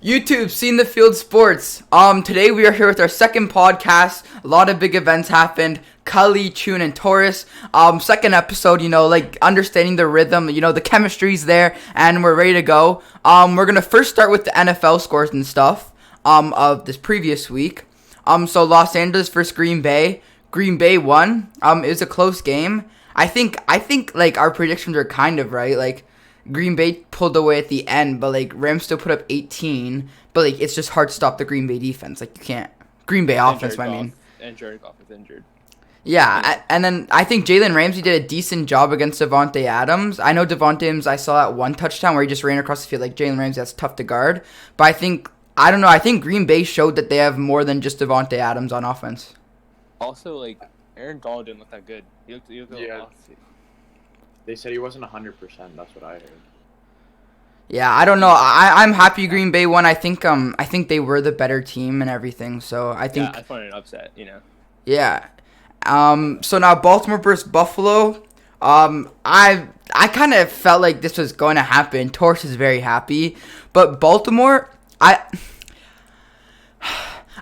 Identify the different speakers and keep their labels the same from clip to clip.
Speaker 1: YouTube, Seen the Field Sports. Today we are here with our second podcast. A lot of big events happened. Cully, Chun, and Taurus. Second episode, understanding the rhythm, the chemistry's there, and we're ready to go. We're gonna first start with the NFL scores and stuff, of this previous week. So Los Angeles versus Green Bay. Green Bay won. It was a close game. I think, our predictions are kind of right, Green Bay pulled away at the end, but Rams still put up 18. But it's just hard to stop the Green Bay defense. You can't. Green Bay offense, I mean.
Speaker 2: And Jared Goff is injured.
Speaker 1: Yeah, and then I think Jalen Ramsey did a decent job against Devontae Adams. I know Devontae Adams, I saw that one touchdown where he just ran across the field like Jalen Ramsey. That's tough to guard. But I think Green Bay showed that they have more than just Devontae Adams on offense.
Speaker 2: Also, Aaron Donald didn't look that good. He looked a little off.
Speaker 3: They said he wasn't 100%. That's what I heard.
Speaker 1: Yeah, I don't know. I'm happy Green Bay won. I think they were the better team and everything. So I think.
Speaker 2: Yeah, I find it an upset.
Speaker 1: Yeah. So now Baltimore versus Buffalo. I kind of felt like this was going to happen. Torch is very happy, but Baltimore,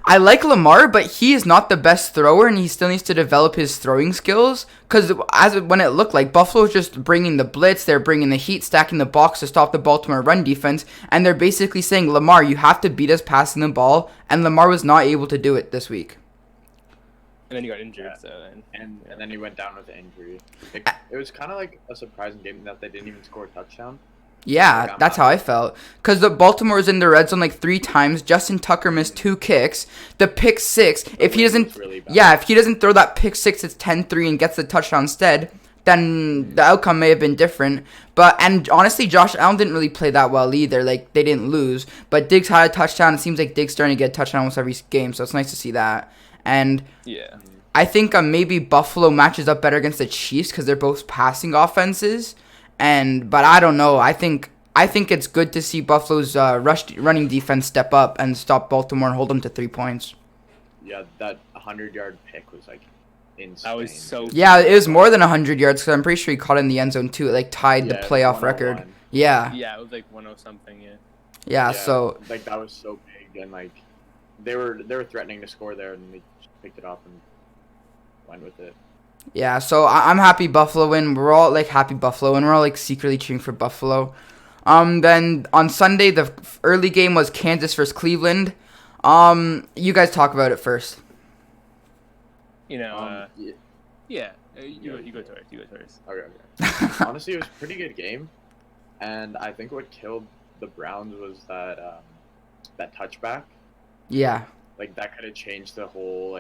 Speaker 1: I like Lamar, but he is not the best thrower, and he still needs to develop his throwing skills. Because when it looked like Buffalo was just bringing the blitz, they're bringing the heat, stacking the box to stop the Baltimore run defense, and they're basically saying, Lamar, you have to beat us passing the ball, and Lamar was not able to do it this week.
Speaker 2: And then he got injured,
Speaker 3: and then he went down with an injury. It was kind of like a surprising game that they didn't even score a touchdown.
Speaker 1: Yeah, that's how I felt. Because the Baltimore was in the red zone 3 times. Justin Tucker missed 2 kicks. The pick 6, if he doesn't throw that pick 6, it's 10-3 and gets the touchdown instead, then the outcome may have been different. And honestly, Josh Allen didn't really play that well either. They didn't lose. But Diggs had a touchdown. It seems like Diggs starting to get a touchdown almost every game, so it's nice to see that. And
Speaker 2: yeah,
Speaker 1: I think maybe Buffalo matches up better against the Chiefs because they're both passing offenses. But I don't know. I think it's good to see Buffalo's running defense step up and stop Baltimore and hold them to 3 points.
Speaker 3: Yeah, that 100-yard pick was insane.
Speaker 2: That was so.
Speaker 1: Yeah, it was more than 100 yards because I'm pretty sure he caught it in the end zone too. It tied the playoff record. Yeah.
Speaker 2: Yeah, it was 10 something. Yeah.
Speaker 1: Yeah. So.
Speaker 3: That was so big, and they were threatening to score there, and they just picked it up and went with it.
Speaker 1: Yeah, so I'm happy Buffalo win. We're all happy Buffalo, and we're all secretly cheering for Buffalo. Then on Sunday, the early game was Kansas versus Cleveland. You guys talk about it first.
Speaker 2: Yeah. You go Torres.
Speaker 3: Okay. Honestly, it was a pretty good game, and I think what killed the Browns was that touchback.
Speaker 1: Yeah.
Speaker 3: That could have changed the whole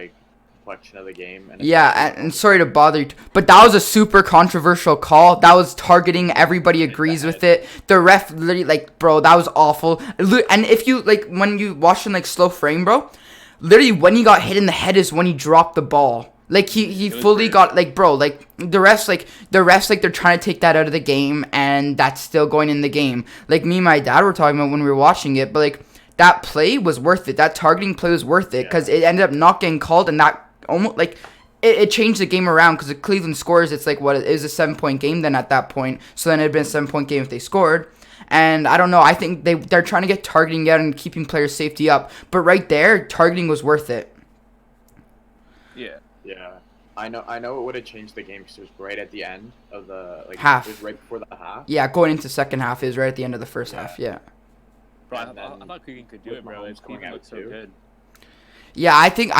Speaker 3: complexion of the game.
Speaker 1: And sorry to bother you, but that was a super controversial call. That was targeting. Everybody agrees with it. The ref literally, bro, that was awful. And if you, when you watch in, slow frame, bro, literally when he got hit in the head is when he dropped the ball. He fully got, the refs, they're trying to take that out of the game, and that's still going in the game. Me and my dad were talking about when we were watching it, but, that play was worth it. That targeting play was worth it, because it ended up not getting called, and that almost it changed the game around because if Cleveland scores, it's it was a 7-point game then at that point. So then it'd been a 7-point game if they scored. And I don't know. I think they're trying to get targeting out and keeping player safety up. But right there, targeting was worth it.
Speaker 2: Yeah.
Speaker 3: Yeah. I know it would have changed the game because it was right at the end of the
Speaker 1: half.
Speaker 3: It was right before the half.
Speaker 1: Yeah, going into second half is right at the end of the first half. Yeah.
Speaker 2: Bro, I thought Cleveland could do it, bro. Cleveland looked so good.
Speaker 1: Yeah, I think.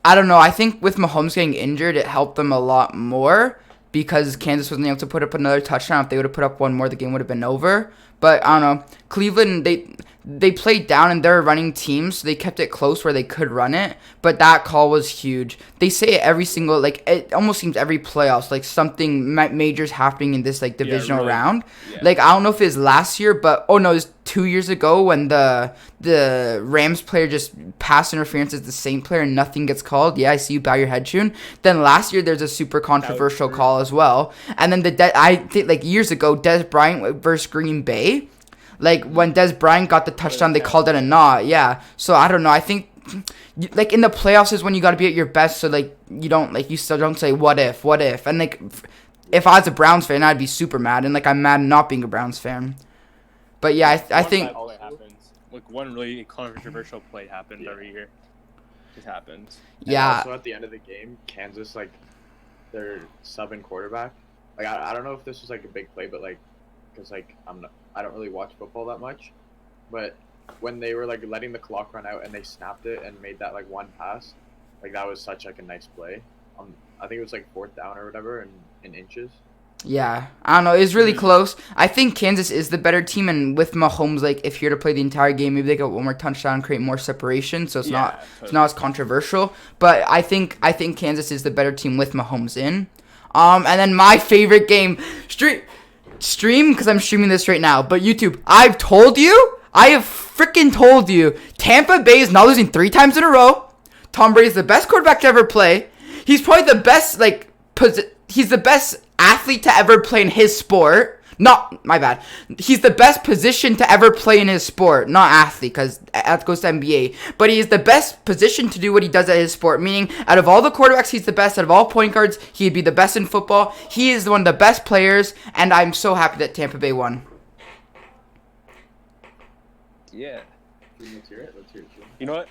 Speaker 1: I don't know. I think with Mahomes getting injured, it helped them a lot more because Kansas wasn't able to put up another touchdown. If they would have put up one more, the game would have been over. But I don't know. Cleveland, they played down and they're a running team, so they kept it close where they could run it. But that call was huge. They say it every single, it almost seems every playoffs, something major's happening in this, divisional round.
Speaker 2: Yeah.
Speaker 1: I don't know if it's last year, but, it was 2 years ago when the Rams player just pass interference as the same player and nothing gets called. Yeah, I see you bow your head, Chun. Then last year there's a super controversial call as well. And then I think years ago, Dez Bryant versus Green Bay. When Dez Bryant got the touchdown, they called it a not. Yeah. So I don't know. I think in the playoffs is when you got to be at your best. So you don't you still don't say what if. And if I was a Browns fan, I'd be super mad. And I'm mad not being a Browns fan. But yeah, I think
Speaker 2: like one really controversial play happened every year. Just happens.
Speaker 3: And
Speaker 1: Yeah.
Speaker 3: also at the end of the game, Kansas like their sub and quarterback. Like I don't know if this was like a big play, but like because like I don't really watch football that much, but when they were like letting the clock run out and they snapped it and made that like one pass, like that was such like a nice play. I think it was like 4th down or whatever in inches.
Speaker 1: Yeah, I don't know. It was really close. I think Kansas is the better team, and with Mahomes, like if you're to play the entire game, maybe they get one more touchdown, create more separation, so it's not as controversial. But I think Kansas is the better team with Mahomes in. And then my favorite game, stream because I'm streaming this right now. But YouTube, I have freaking told you, Tampa Bay is not losing 3 times in a row. Tom Brady is the best quarterback to ever play. He's probably the best he's the best athlete to ever play in his sport. Not, my bad. He's the best position to ever play in his sport. Not athlete, because that goes to NBA. But he is the best position to do what he does at his sport. Meaning, out of all the quarterbacks, he's the best. Out of all point guards, he'd be the best in football. He is one of the best players, and I'm so happy that Tampa Bay won.
Speaker 2: Yeah.
Speaker 3: Let's hear it.
Speaker 2: You know what?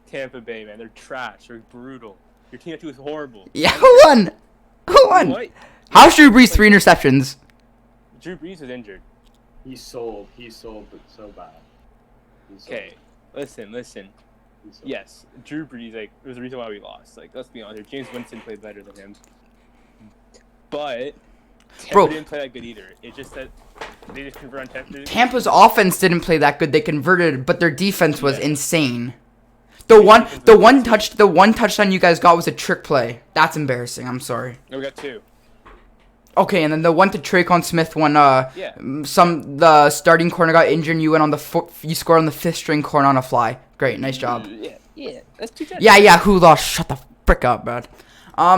Speaker 2: Tampa Bay, man, they're trash. They're brutal. Your team is horrible.
Speaker 1: Yeah, who won? Who won?
Speaker 2: What?
Speaker 1: How's Drew Brees 3 interceptions?
Speaker 2: Drew Brees is injured.
Speaker 3: He sold, but so bad.
Speaker 2: Okay, listen. Yes, Drew Brees, like, it was the reason why we lost. Like, let's be honest here. James Winston played better than him. But Tampa didn't play that good either. It's just that they just converted on Tampa.
Speaker 1: Tampa's offense didn't play that good. They converted, but their defense was insane. The one touchdown you guys got was a trick play. That's embarrassing. I'm sorry.
Speaker 2: No, we got 2.
Speaker 1: Okay, and then the one to Traquan Smith when the starting corner got injured and you went on you scored on the 5th string corner on a fly. Great, nice job.
Speaker 2: Yeah, that's 2 touchdowns.
Speaker 1: Yeah, who lost? Shut the frick up, bro.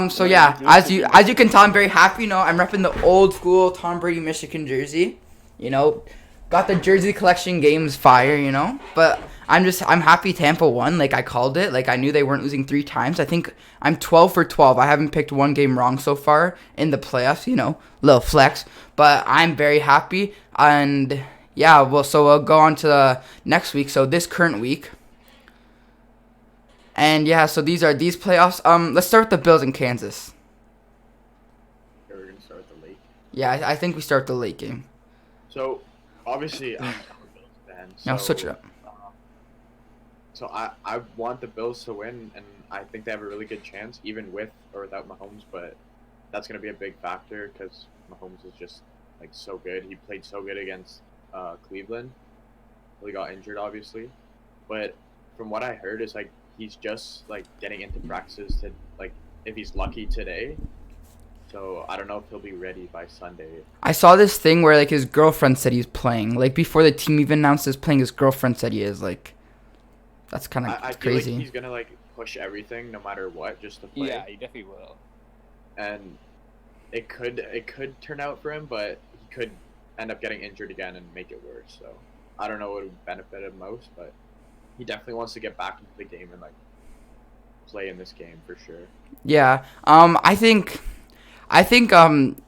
Speaker 1: So yeah, as you can tell, I'm very happy. You know, I'm repping the old school Tom Brady Michigan jersey. You know, got the jersey collection games fire. You know, but I'm happy Tampa won. Like I called it. Like I knew they weren't losing 3 times. I think I'm 12 for 12. I haven't picked one game wrong so far in the playoffs. You know, little flex. But I'm very happy. And yeah, well, so we'll go on to the next week. So this current week. And yeah, so these playoffs. Let's start with the Bills in Kansas.
Speaker 3: We're gonna start with the late.
Speaker 1: Yeah, I think we start the late game.
Speaker 3: So obviously, I'm a Bills fan.
Speaker 1: Now switch it up.
Speaker 3: So I want the Bills to win, and I think they have a really good chance, even with or without Mahomes. But that's gonna be a big factor because Mahomes is just like so good. He played so good against Cleveland. He got injured, obviously, but from what I heard, is like he's just like getting into practices to like if he's lucky today. So I don't know if he'll be ready by Sunday.
Speaker 1: I saw this thing where like his girlfriend said he's playing. Like before the team even announced he's playing, his girlfriend said he is. Like that's kind of
Speaker 3: I feel
Speaker 1: crazy.
Speaker 3: like he's gonna like push everything no matter what just to play.
Speaker 2: Yeah, he definitely will.
Speaker 3: And it could turn out for him, but he could end up getting injured again and make it worse. So I don't know what would benefit him most, but he definitely wants to get back into the game and like play in this game for sure.
Speaker 1: Yeah. I think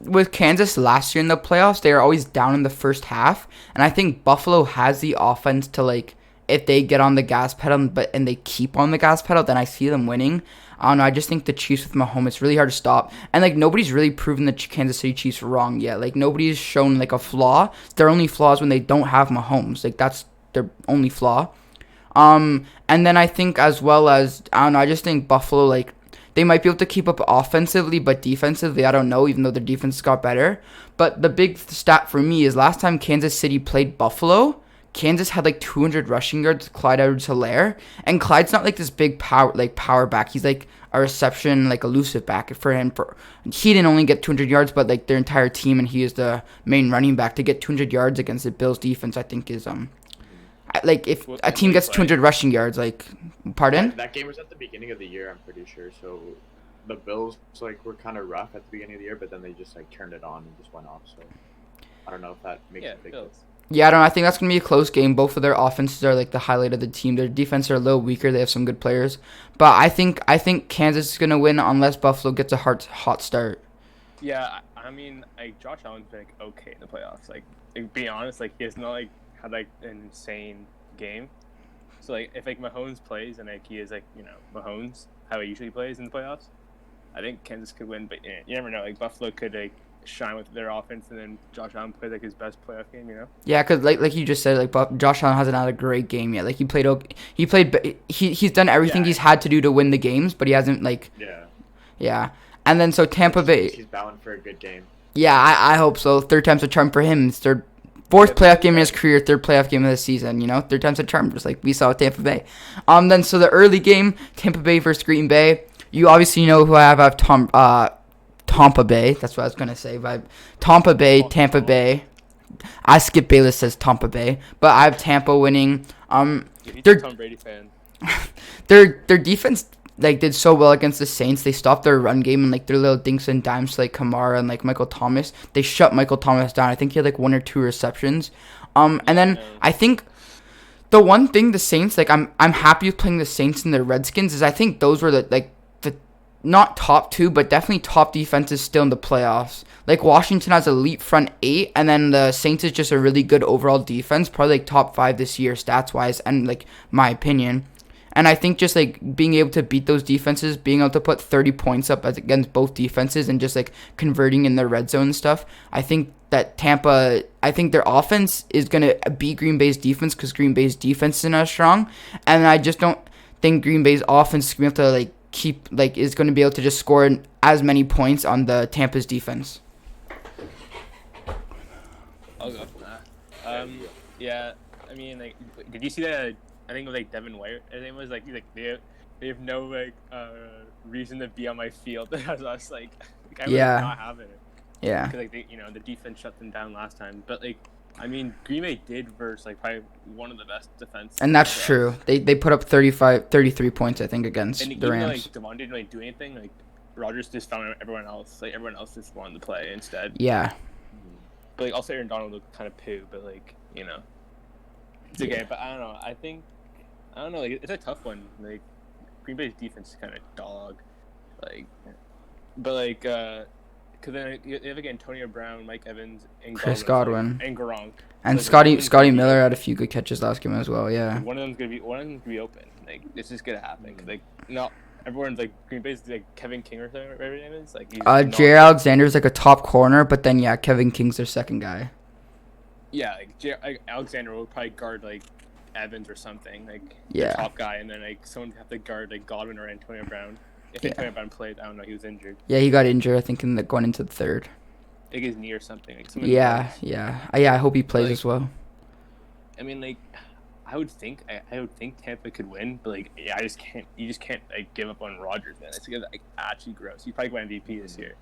Speaker 1: with Kansas last year in the playoffs, they were always down in the first half, and I think Buffalo has the offense to like if they get on the gas pedal and they keep on the gas pedal, then I see them winning. I don't know. I just think the Chiefs with Mahomes, it's really hard to stop. And, like, nobody's really proven the Kansas City Chiefs wrong yet. Like, nobody's shown, like, a flaw. Their only flaw is when they don't have Mahomes. Like, that's their only flaw. And then I think as well as, I don't know, I just think Buffalo, like, they might be able to keep up offensively, but defensively, I don't know, even though their defense got better. But the big stat for me is last time Kansas City played Buffalo, Kansas had like 200 rushing yards with Clyde Edwards-Helaire, and Clyde's not like this big power back. He's like a reception, like elusive back for him. He didn't only get 200 yards, but like their entire team, and he is the main running back to get 200 yards against the Bills defense. I think is like if a team gets 200 rushing yards, like pardon.
Speaker 3: That game was at the beginning of the year, I'm pretty sure. So the Bills like were kind of rough at the beginning of the year, but then they just like turned it on and just went off. So I don't know if that makes a big difference.
Speaker 1: Yeah, I don't know. I think that's going to be a close game. Both of their offenses are like the highlight of the team. Their defense are a little weaker. They have some good players. But I think Kansas is going to win unless Buffalo gets a hot start.
Speaker 2: Yeah, I mean, like Josh Allen's been like, okay in the playoffs. Like being honest, like he has not like had like an insane game. So like if like Mahomes plays and like he is like Mahomes how he usually plays in the playoffs, I think Kansas could win. But you never know. Like Buffalo could like shine with their offense, and then Josh Allen plays like his best playoff game.
Speaker 1: Yeah, because like you just said, like Josh Allen hasn't had a great game yet. Like he's done everything he's had to do to win the games, but he hasn't like. Yeah. And then so Tampa Bay.
Speaker 3: He's bound for a good game.
Speaker 1: Yeah, I hope so. Third time's a charm for him. It's fourth playoff game in his career, third playoff game of the season. Third time's a charm, just like we saw with Tampa Bay. Then so the early game, Tampa Bay versus Green Bay. You obviously know who I have. I have Tampa Bay. That's what I was gonna say. But Tampa Bay, Tampa Bay. Skip Bayless says Tampa Bay, but I have Tampa winning.
Speaker 2: He's a Tom Brady fan.
Speaker 1: Their defense did so well against the Saints. They stopped their run game and their little dinks and dimes to Kamara and Michael Thomas. They shut Michael Thomas down. I think he had 1 or 2 receptions. And then I think the one thing the Saints I'm happy with playing the Saints and the Redskins is I think those were the not top 2 but definitely top defenses still in the playoffs. Washington has elite front 8, and then the Saints is just a really good overall defense, probably top 5 this year stats wise and my opinion. And I think just being able to beat those defenses, being able to put 30 points up against both defenses and just converting in their red zone and stuff, I think that Tampa, I think their offense is going to beat Green Bay's defense because Green Bay's defense is not as strong. And I just don't think Green Bay's offense is going to be able to is going to be able to just score as many points on the Tampa's defense.
Speaker 2: I'll go for that. Yeah, I mean, did you see that? I think it was Devin White. I think it was they have no reason to be on my field. I was I would not have it.
Speaker 1: Yeah.
Speaker 2: Because the defense shut them down last time. But I mean, Green Bay did versus probably one of the best defense.
Speaker 1: And that's true. They put up 33 points I think against the Rams.
Speaker 2: And Devon didn't really do anything. Rodgers just found everyone else. Everyone else just wanted to play instead.
Speaker 1: Yeah.
Speaker 2: But also Aaron Donald looked kind of poo. But it's okay. But I don't know. I don't know. It's a tough one. Green Bay's defense is kind of dog. Because then you have Antonio Brown, Mike Evans, and
Speaker 1: Chris Godwin,
Speaker 2: and Gronk,
Speaker 1: and Scotty Miller had a few good catches last game as well. Yeah.
Speaker 2: One of them's gonna be open. It's just gonna happen. Cause not everyone's Green Bay's Kevin King or whatever his name is.
Speaker 1: Jair Alexander's a top corner, but then Kevin King's their second guy.
Speaker 2: Yeah, Alexander will probably guard Evans or something,
Speaker 1: the
Speaker 2: top guy, and then someone have to guard Godwin or Antonio Brown. If Antonio Brown played, I don't know, he was injured.
Speaker 1: Yeah, he got injured, I think, going into the third.
Speaker 2: His knee or something.
Speaker 1: Yeah. I hope he plays as well.
Speaker 2: I mean, I would think Tampa could win, but I just can't. You just can't give up on Rodgers, man. It's actually gross. He's probably going MVP this year.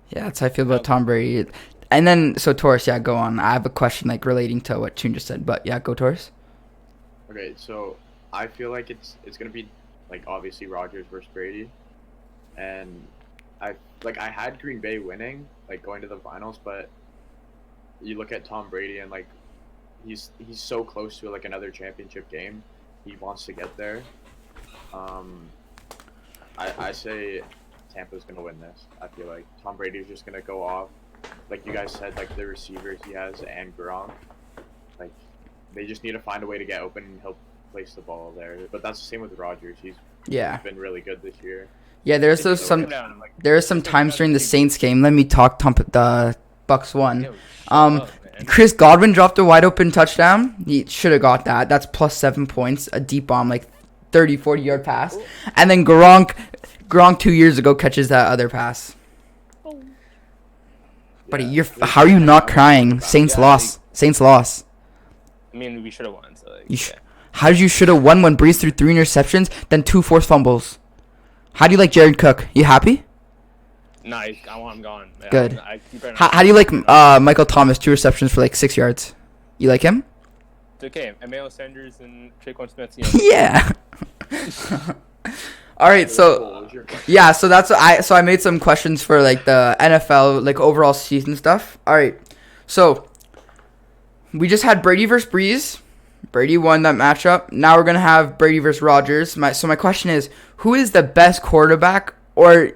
Speaker 2: Yeah,
Speaker 1: that's how I feel about Tom Brady. And then so Taurus, go on. I have a question relating to what Chun just said, but go Taurus.
Speaker 3: Okay, so I feel it's gonna be obviously Rodgers versus Brady, and I had Green Bay winning, going to the finals, but you look at Tom Brady and he's so close to another championship game. He wants to get there. I say Tampa's gonna win this. I feel Tom Brady's just gonna go off, you guys said, the receivers he has and Gronk, they just need to find a way to get open and he'll place the ball there. But that's the same with Rodgers. He's been really good this year.
Speaker 1: Yeah, there are some times during the Saints game. Let me talk. The Bucks won. Chris Godwin dropped a wide open touchdown. He should have got that. That's plus 7 points. A deep bomb, 30, 40 yard pass. And then Gronk 2 years ago catches that other pass. Buddy, how are you not crying? Saints lost. Saints lost.
Speaker 2: I mean, we should have won. So
Speaker 1: how did you should have won when Breeze threw 3 interceptions, then 2 forced fumbles? How do you like Jared Cook? You happy?
Speaker 2: Nah, I want him gone. Yeah,
Speaker 1: good. How do you like Michael Thomas? 2 receptions for 6 yards. You like him?
Speaker 2: It's okay. Emmanuel Sanders and Traquan Smith.
Speaker 1: Yeah. All right, so so that's I made some questions for the NFL overall season stuff. All right, so we just had Brady versus Breeze. Brady won that matchup. Now we're gonna have Brady versus Rodgers. My question is, who is the best quarterback or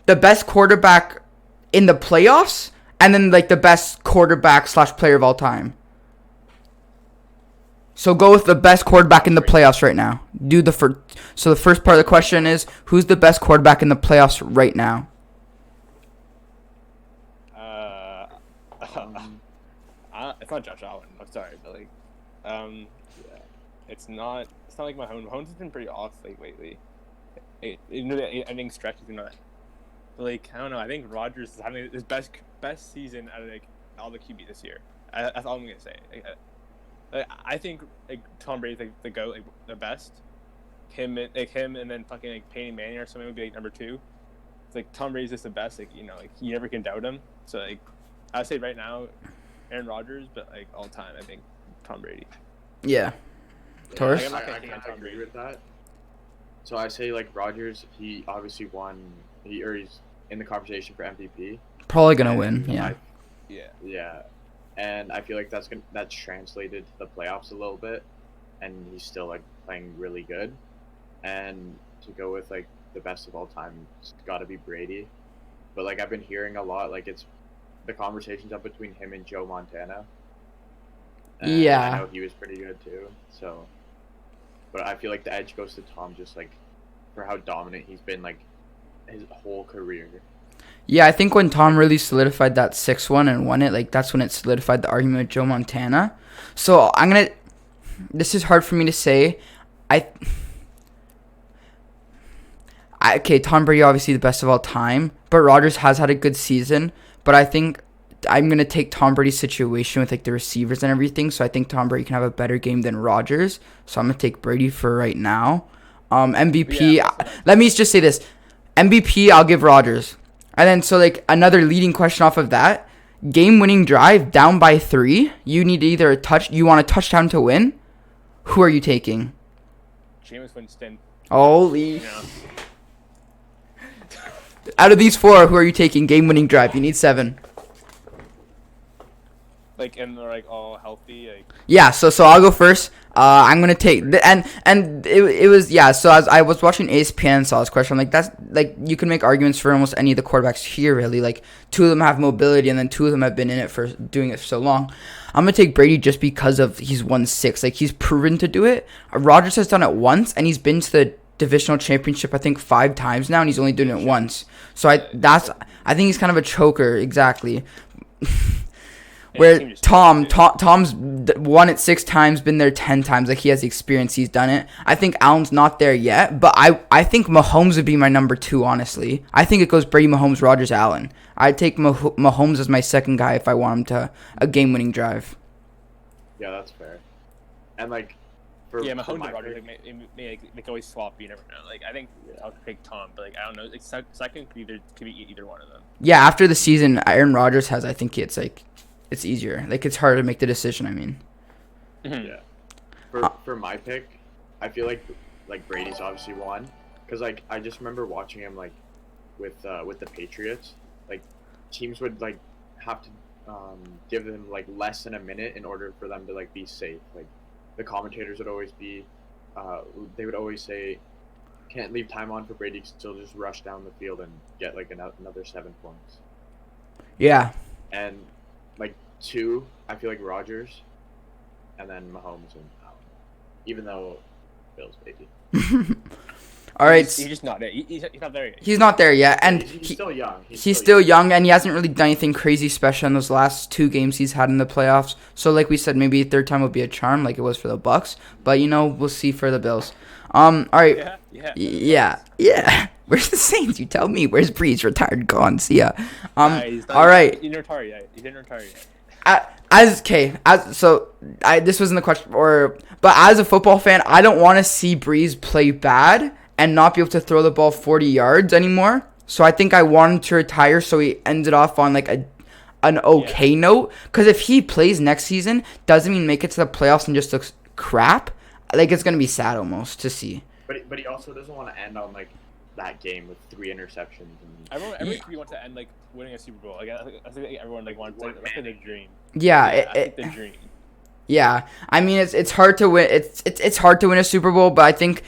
Speaker 1: the best quarterback in the playoffs, and then the best quarterback / player of all time? So go with the best quarterback in the playoffs right now. Do the first. So the first part of the question is, who's the best quarterback in the playoffs right now?
Speaker 2: It's not Josh Allen. I'm sorry, but like, yeah, it's not like Mahomes. Mahomes has been pretty off lately. Ending stretch is not. But like, I don't know. I think Rodgers is having his best season out of like all the QB this year. That's all I'm gonna say. I think like Tom Brady's like the GOAT, like the best. Him and then fucking like Peyton Manning or something would be like number 2. It's like Tom Brady's just the best. Like you never can doubt him. So like, I'd say right now, Aaron Rodgers, but like all time, I think Tom Brady.
Speaker 1: Yeah. Taurus?
Speaker 3: I kind of agree with that. So I say like Rodgers, he obviously won. He's in the conversation for MVP.
Speaker 1: Probably gonna win. Yeah.
Speaker 3: Yeah, and I feel like that's translated to the playoffs a little bit, and he's still like playing really good. And to go with like the best of all time, it's got to be Brady. But like I've been hearing a lot, like it's the conversations up between him and Joe Montana. And
Speaker 1: Yeah.
Speaker 3: I know he was pretty good too. So, but I feel like the edge goes to Tom, just like for how dominant he's been like his whole career.
Speaker 1: Yeah, I think when Tom really solidified that 6-1 and won it, like that's when it solidified the argument with Joe Montana. So this is hard for me to say. Okay, Tom Brady obviously the best of all time, but Rodgers has had a good season. But I think I'm gonna take Tom Brady's situation with like the receivers and everything. So I think Tom Brady can have a better game than Rodgers. So I'm gonna take Brady for right now. MVP.
Speaker 2: Yeah,
Speaker 1: Let me just say this: MVP, I'll give Rodgers. And then so like another leading question off of that: game-winning drive down by 3. You need either you want a touchdown to win. Who are you taking?
Speaker 2: Jameis Winston.
Speaker 1: Holy.
Speaker 2: Yeah.
Speaker 1: Out of these 4, who are you taking? Game-winning drive. You need 7.
Speaker 2: Like, and they're like all healthy. Like.
Speaker 1: Yeah, so I'll go first. I'm gonna take and it was yeah. So as I was watching ESPN and saw this question, I'm like, that's like you can make arguments for almost any of the quarterbacks here. Really, like 2 of them have mobility, and then 2 of them have been in it for doing it for so long. I'm gonna take Brady just because of he's won 6. Like he's proven to do it. Rodgers has done it once, and he's been to the divisional championship I think 5 times now, and he's only doing it once. So I think he's kind of a choker exactly. Where Tom's won it 6 times, been there 10 times. Like he has the experience, he's done it. I think Allen's not there yet, but I think Mahomes would be my number 2. Honestly, I think it goes Brady, Mahomes, Rodgers, Allen. I'd take Mahomes as my second guy if I want him to a game-winning drive.
Speaker 3: Yeah, that's fair. And like,
Speaker 2: Mahomes and Rodgers they always swap. You never know. Like I think I'll pick Tom, but like I don't know. Like, second could be either one of them.
Speaker 1: Yeah, after the season Aaron Rodgers has, I think it's like. It's easier. Like, it's harder to make the decision, I mean.
Speaker 3: Yeah. For my pick, I feel like Brady's obviously won. Because, like, I just remember watching him, like, with the Patriots. Like, teams would, like, have to give them, like, less than a minute in order for them to, like, be safe. Like, the commentators would always be, they would always say, can't leave time on for Brady to still just rush down the field and get, like, another 7 points.
Speaker 1: Yeah.
Speaker 3: And... like 2, I feel like Rodgers, and then Mahomes and Allen. Even though Bills, baby.
Speaker 1: All right.
Speaker 2: He's just not there. He's not there yet.
Speaker 1: He's not there yet, and
Speaker 3: he's still young.
Speaker 1: He's still young, and he hasn't really done anything crazy special in those last 2 games he's had in the playoffs. So, like we said, maybe 3rd time would be a charm, like it was for the Bucks. But we'll see for the Bills. All right. Yeah. Where's the Saints? You tell me. Where's Breeze? Retired, gone. See ya. All right.
Speaker 2: He didn't retire yet.
Speaker 1: This wasn't the question, but as a football fan, I don't want to see Breeze play bad and not be able to throw the ball 40 yards anymore. So I think I want him to retire so he ended off on like an okay note. Because if he plays next season, doesn't mean make it to the playoffs and just looks crap. Like it's gonna be sad almost to see.
Speaker 3: But he also doesn't want to end on like that game with 3 interceptions. And
Speaker 2: everyone wants to end like winning a Super Bowl. Like I think everyone like wants that's like the dream.
Speaker 1: Yeah,
Speaker 2: the dream.
Speaker 1: Yeah, I mean it's hard to win. It's hard to win a Super Bowl, but I think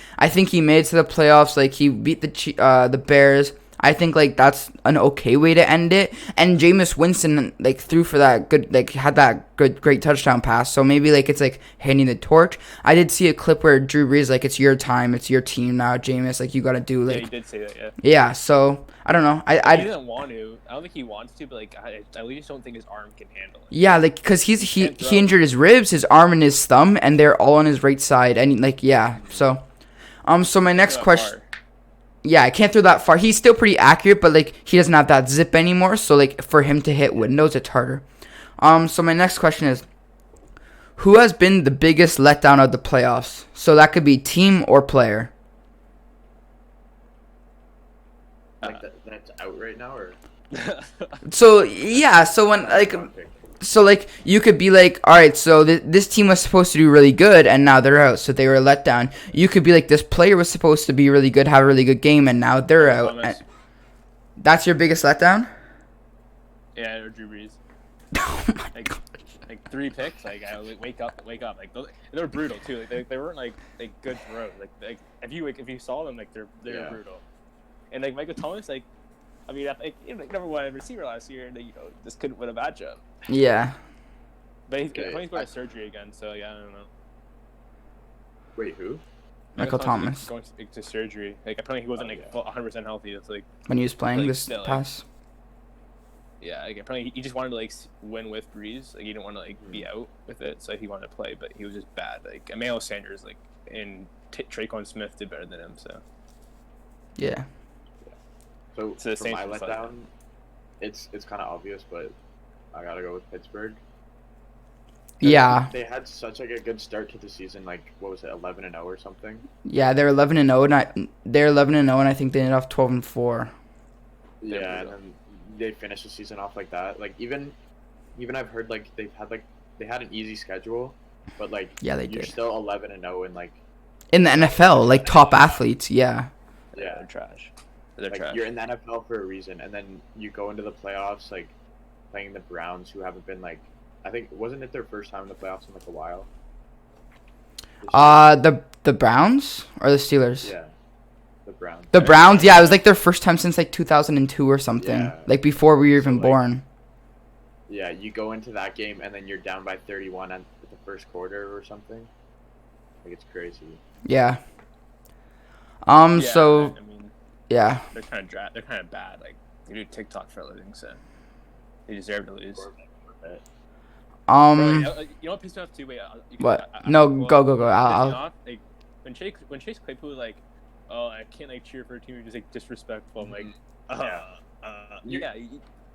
Speaker 1: he made it to the playoffs. Like he beat the Bears. I think like that's an okay way to end it. And Jameis Winston like threw for that good, like had that great touchdown pass. So maybe like it's like handing the torch. I did see a clip where Drew Brees like it's your time, it's your team now, Jameis. Like you got to do like
Speaker 2: Yeah, he did say that. Yeah.
Speaker 1: yeah. So I don't know.
Speaker 2: He
Speaker 1: I
Speaker 2: doesn't want to. I don't think he wants to, but like I at least don't think his arm can handle it.
Speaker 1: yeah, like because he
Speaker 2: can't
Speaker 1: he
Speaker 2: throw.
Speaker 1: injured his ribs, his arm, and his thumb, and they're all on his right side. And like yeah. So so my next
Speaker 2: Not
Speaker 1: question.
Speaker 2: far.
Speaker 1: Yeah, I can't throw that far. He's still pretty accurate, but like he doesn't have that zip anymore. So like for him to hit windows, it's harder. So my next question is, who has been the biggest letdown of the playoffs? So that could be team or player.
Speaker 3: Like that's out right now, or
Speaker 1: So yeah, so when like
Speaker 3: Okay.
Speaker 1: so like you could be like, all right, so this team was supposed to do really good and now they're out, so they were let down. You could be like, this player was supposed to be really good, have a really good game, and now they're out.
Speaker 2: Thomas.
Speaker 1: And that's your biggest letdown?
Speaker 2: Yeah, or Drew Brees.
Speaker 1: Oh my
Speaker 2: Like, like 3 picks. Like I like, wake up. Like they were brutal too. Like they weren't like good throws. Like if you saw them, like they're
Speaker 3: Yeah.
Speaker 2: brutal. And like Michael Thomas, like I mean, number 1 receiver last year, and just couldn't win a matchup.
Speaker 1: Yeah.
Speaker 2: But he's
Speaker 3: Okay.
Speaker 2: going to surgery again, so yeah, I don't know.
Speaker 3: Wait, who?
Speaker 1: Michael Thomas.
Speaker 2: is going to surgery. Like apparently he wasn't
Speaker 3: Oh,
Speaker 2: like
Speaker 3: yeah.
Speaker 2: 100% healthy. It's like
Speaker 1: When he was playing
Speaker 2: Like,
Speaker 1: this
Speaker 2: still, like-
Speaker 1: pass.
Speaker 2: yeah, like apparently he just wanted to like win with Breeze. Like he didn't want to like be out with it, so he wanted to play, but he was just bad. Like Emmanuel Sanders, like and Traquan Smith did better than him. So
Speaker 1: Yeah.
Speaker 3: So
Speaker 2: It's the
Speaker 3: for
Speaker 2: Saints
Speaker 3: my
Speaker 2: and stuff.
Speaker 3: letdown, it's kind of obvious, but I gotta go with Pittsburgh. 'Cause
Speaker 1: Yeah.
Speaker 3: They had such like a good start to the season. Like what was it, 11-0 or something?
Speaker 1: Yeah, they're 11-0 they're 11-0 and I think they ended off 12-4.
Speaker 2: Yeah,
Speaker 3: Yeah, and
Speaker 2: brutal.
Speaker 3: then they finished the season off like that. Like even I've heard like they had an easy schedule, but like
Speaker 1: Yeah, they
Speaker 3: you're
Speaker 1: did.
Speaker 3: still 11-0 and like
Speaker 1: In the NFL, like top athletes, yeah.
Speaker 2: yeah, they're trash. They're
Speaker 3: like
Speaker 2: trash.
Speaker 3: you're in the NFL for a reason, and then you go into the playoffs like playing the Browns, who haven't been like, I think wasn't it their first time in the playoffs in like a while?
Speaker 1: The Browns or the Steelers?
Speaker 3: Yeah, the Browns.
Speaker 1: The Browns, yeah, it was like their first time since like 2002 or something.
Speaker 3: Yeah.
Speaker 1: Like before we were even
Speaker 3: So, like,
Speaker 1: born.
Speaker 3: Yeah, you go into that game and then you're down by 31 at the first quarter or something. Like it's crazy.
Speaker 1: Yeah.
Speaker 2: Yeah,
Speaker 1: So
Speaker 2: I mean,
Speaker 1: yeah.
Speaker 2: they're kind of bad. Like they do TikTok for a living, so they deserve to lose. Bro,
Speaker 1: Um.
Speaker 2: you know what pissed me off too? Wait,
Speaker 1: What? No, go.
Speaker 2: Pissed me
Speaker 1: I'll.
Speaker 2: off, like when Chase Claypool like, oh, I can't like cheer for a team who's just like disrespectful. I'm like, yeah,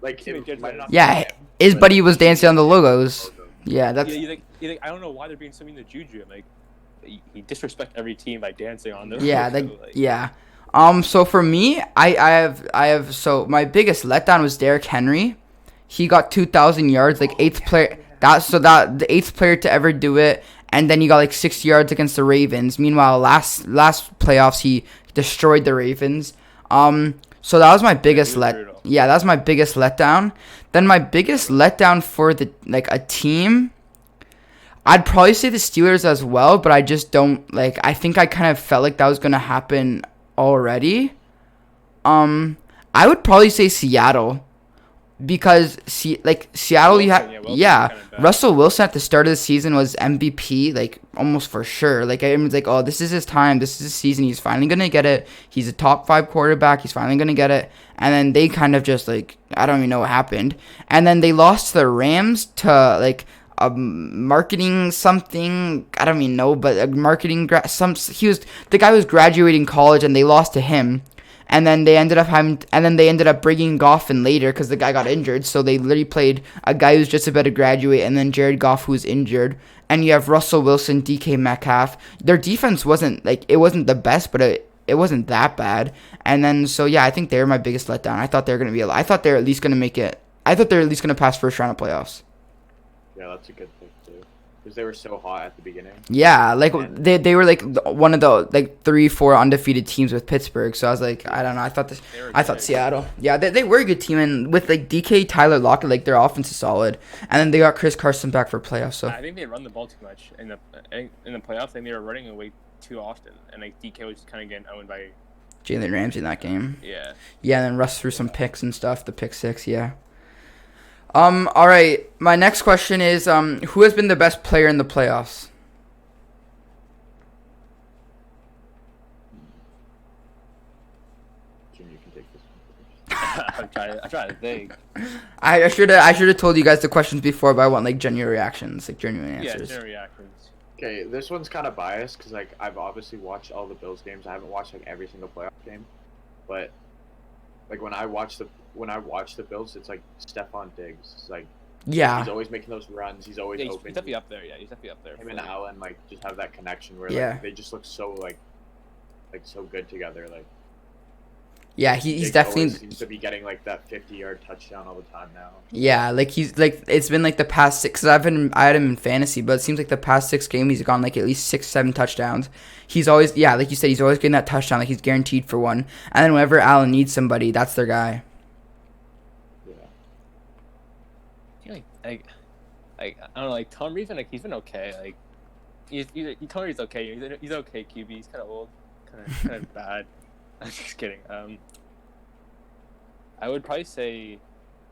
Speaker 3: Like
Speaker 2: Timmy
Speaker 3: it
Speaker 2: Judge
Speaker 3: might
Speaker 2: was-
Speaker 3: not
Speaker 1: Yeah,
Speaker 3: be
Speaker 1: his
Speaker 3: but
Speaker 1: buddy was dancing on the logos.
Speaker 3: logo.
Speaker 1: Yeah, that's.
Speaker 2: you're like, I don't know why they're being so mean to Juju. I'm like, he disrespect every team by dancing on them.
Speaker 1: Yeah,
Speaker 2: like,
Speaker 1: yeah. So for me, I have so my biggest letdown was Derrick Henry. He got 2,000 yards, like eighth player. That the 8th player to ever do it, and then he got like 6 yards against the Ravens. Meanwhile, last playoffs he destroyed the Ravens. So that was my biggest
Speaker 2: brutal.
Speaker 1: Yeah, that was my biggest letdown. Then my biggest letdown for the like a team, I'd probably say the Steelers as well, but I just don't like. I think I kind of felt like that was gonna happen already. I would probably say Seattle, because Seattle, you
Speaker 2: Wilson,
Speaker 1: have
Speaker 2: Wilson's
Speaker 1: yeah.
Speaker 2: kinda bad.
Speaker 1: Russell Wilson at the start of the season was MVP, like almost for sure. Like everyone's like, oh, this is his time, this is his season. He's finally gonna get it. He's a top 5 quarterback. He's finally gonna get it. And then they kind of just like, I don't even know what happened. And then they lost to the Rams to like marketing something, I don't even know, but a marketing the guy was graduating college and they lost to him. And then they ended up bringing Goff in later because the guy got injured. So they literally played a guy who's just about to graduate, and then Jared Goff, who's injured. And you have Russell Wilson, DK Metcalf. Their defense wasn't the best, but it wasn't that bad. And then so yeah, I think they were my biggest letdown. I thought they were at least gonna make it. I thought they were at least gonna pass first round of playoffs.
Speaker 3: Yeah, that's a good thing too, because they were so hot at the beginning.
Speaker 1: Yeah, like they were like one of the like 3-4 undefeated teams with Pittsburgh. So I was like, I don't know. I thought
Speaker 2: good.
Speaker 1: Seattle. Yeah, they were a good team, and with like DK, Tyler Lockett, like their offense is solid, and then they got Chris Carson back for playoffs. So
Speaker 2: I think they run the ball too much in the playoffs. I think they were running away too often, and like DK was just kind of getting owned by
Speaker 1: Jalen Ramsey in that game.
Speaker 2: Yeah.
Speaker 1: Yeah, and then Russ threw some picks and stuff. The pick six, yeah. All right. My next question is, who has been the best player in the playoffs?
Speaker 3: Jimmy, you can take this one first.
Speaker 2: I'm trying to think.
Speaker 1: I should have told you guys the questions before, but I want like genuine reactions, like genuine
Speaker 2: Yeah,
Speaker 1: answers.
Speaker 2: general reactions.
Speaker 3: Okay, this one's kind of biased because like I've obviously watched all the Bills games. I haven't watched like every single playoff game, but like when I watch the Bills, it's like Stephon Diggs. It's like
Speaker 1: Yeah.
Speaker 3: he's always making those runs. He's always
Speaker 2: Yeah, he's
Speaker 3: open.
Speaker 2: definitely up there. Yeah, he's definitely up there.
Speaker 3: Him and Allen like just have that connection where
Speaker 1: Yeah.
Speaker 3: like they just look so like so good together. Like
Speaker 1: Yeah, he's
Speaker 3: Diggs
Speaker 1: definitely.
Speaker 3: always seems to be getting like that 50-yard touchdown all the time now.
Speaker 1: Yeah, like he's like it's been like the past six. Cause I had him in fantasy, but it seems like the past 6 games he's gone like at least 6-7 touchdowns. He's always like you said, he's always getting that touchdown. Like he's guaranteed for one. And then whenever Allen needs somebody, that's their guy.
Speaker 3: Yeah.
Speaker 2: I feel like I don't know, like Tom Brady's been like he's been okay. Like Tom Brady's okay. He's okay QB. He's kind of old, kind of bad. I'm just kidding. I would probably say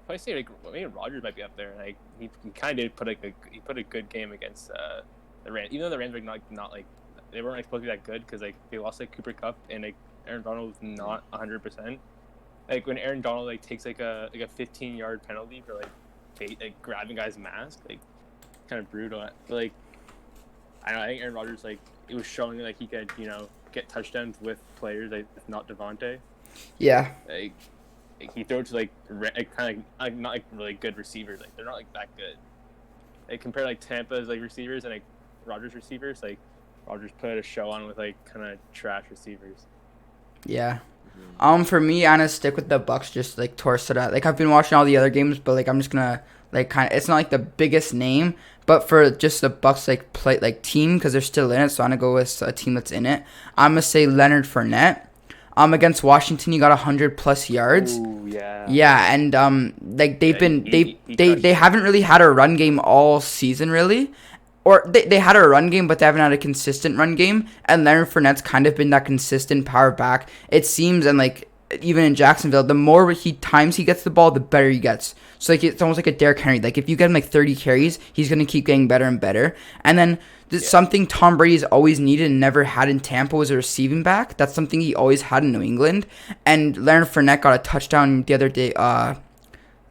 Speaker 2: like maybe Rodgers might be up there. Like he kind of put he put a good game against the Rams, even though the Rams were not like they weren't like, supposed to be that good because like they lost like Cooper Kupp and like Aaron Donald was not 100%. Like when Aaron Donald like takes like a 15-yard penalty for like grabbing guys' mask, like kind of brutal. But like I don't know, I think Aaron Rodgers like it was showing like he could get touchdowns with players like if not Devontae.
Speaker 1: Yeah.
Speaker 2: Like he throws to like kind of like not like really good receivers. Like they're not like that good. Like compare like Tampa's like receivers and like Rodgers receivers. Like Rodgers put a show on with like kind of trash receivers.
Speaker 1: Yeah. For me, I'm gonna stick with the Bucks. Just like torso that. Like I've been watching all the other games, but like I'm just gonna like kind of. It's not like the biggest name, but for just the Bucks like play like team because they're still in it. So I'm gonna go with a team that's in it. I'm gonna say Leonard Fournette. Against Washington, he got 100+ yards.
Speaker 2: Ooh, yeah.
Speaker 1: Yeah, and like they've been they haven't really had a run game all season really. Or they had a run game, but they haven't had a consistent run game. And Leonard Fournette's kind of been that consistent power back. It seems, and like even in Jacksonville, the more times he gets the ball, the better he gets. So like it's almost like a Derrick Henry. Like if you get him like 30 carries, he's gonna keep getting better and better. And then something Tom Brady's always needed and never had in Tampa was a receiving back. That's something he always had in New England. And Leonard Fournette got a touchdown the other day.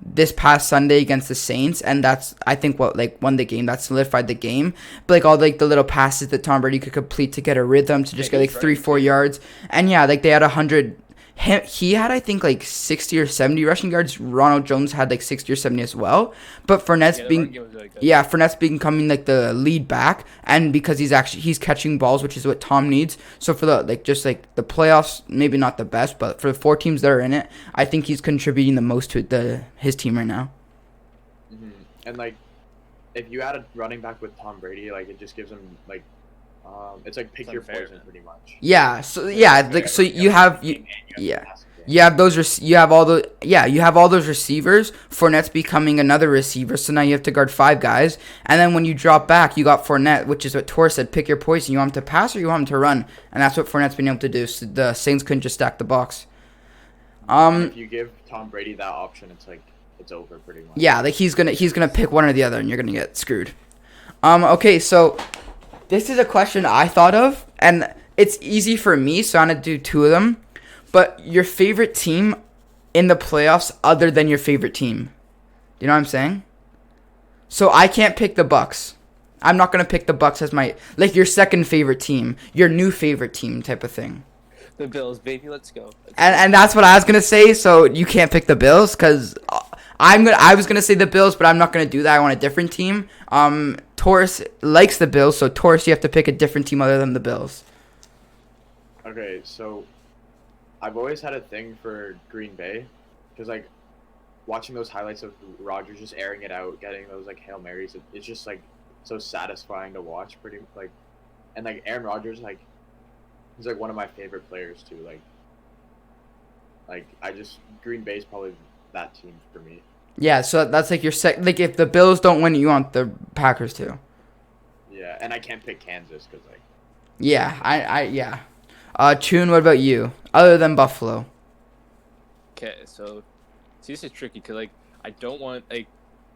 Speaker 1: This past Sunday against the Saints, and that's I think what like won the game. That solidified the game. But like all like the little passes that Tom Brady could complete to get a rhythm to just get like 3-4 yards, and yeah, like they had 100. He had I think like 60 or 70 rushing yards. Ronald Jones had like 60 or 70 as well. But Fournette's Fournette's becoming like the lead back, and because he's catching balls, which is what Tom needs. So for the like just like the playoffs, maybe not the best, but for the 4 teams that are in it, I think he's contributing the most to his team right now.
Speaker 3: Mm-hmm. And like, if you add a running back with Tom Brady, like it just gives him like, it's like pick your poison pretty much.
Speaker 1: Yeah. So yeah, like so you have You have those. You have all those receivers. Fournette's becoming another receiver, so now you have to guard 5 guys. And then when you drop back, you got Fournette, which is what Tor said. Pick your poison. You want him to pass or you want him to run, and that's what Fournette's been able to do. So the Saints couldn't just stack the box.
Speaker 3: If you give Tom Brady that option, it's like it's over pretty much.
Speaker 1: Yeah, like he's gonna pick one or the other, and you're gonna get screwed. Okay, so this is a question I thought of, and it's easy for me, so I'm gonna do 2 of them. But your favorite team in the playoffs other than your favorite team. Do you know what I'm saying? So I can't pick the Bucks. I'm not going to pick the Bucks as my like your second favorite team, your new favorite team type of thing.
Speaker 2: The Bills, baby, let's go.
Speaker 1: And that's what I was going to say, so you can't pick the Bills cuz I was going to say the Bills, but I'm not going to do that. I want a different team. Taurus likes the Bills, so Taurus you have to pick a different team other than the Bills.
Speaker 3: Okay, so I've always had a thing for Green Bay because, like, watching those highlights of Rodgers just airing it out, getting those, like, Hail Marys, it's just, like, so satisfying to watch, pretty, like, and, like, Aaron Rodgers, like, he's, like, one of my favorite players, too, Green Bay's probably that team for me.
Speaker 1: Yeah, so that's, like, your like, if the Bills don't win, you want the Packers to.
Speaker 3: Yeah, and I can't pick Kansas because, like...
Speaker 1: Yeah, yeah. Chun, what about you? Other than Buffalo.
Speaker 2: Okay, so see, this is tricky because like I don't want like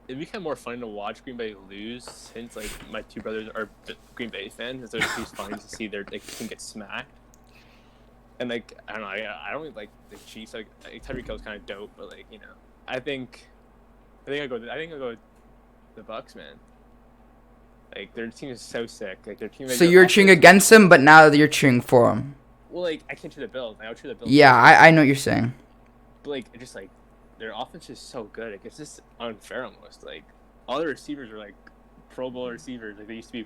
Speaker 2: it become more fun to watch Green Bay lose since like my two brothers are Green Bay fans. So it's just fun to see their team get smacked. And like I don't know, I don't really like the Chiefs. Like Tyreek Hill's kind of dope, but like I think I go with the Bucks, man. Like their team is so sick. Like their team.
Speaker 1: So you're cheering against them, but now you're cheering for them.
Speaker 2: Well, like I can't cheer the Bills. I would cheer the Bills.
Speaker 1: Yeah, I know what you're saying.
Speaker 2: But like it just like their offense is so good. Like it's just unfair almost. Like all the receivers are like Pro Bowl receivers. Like they used to be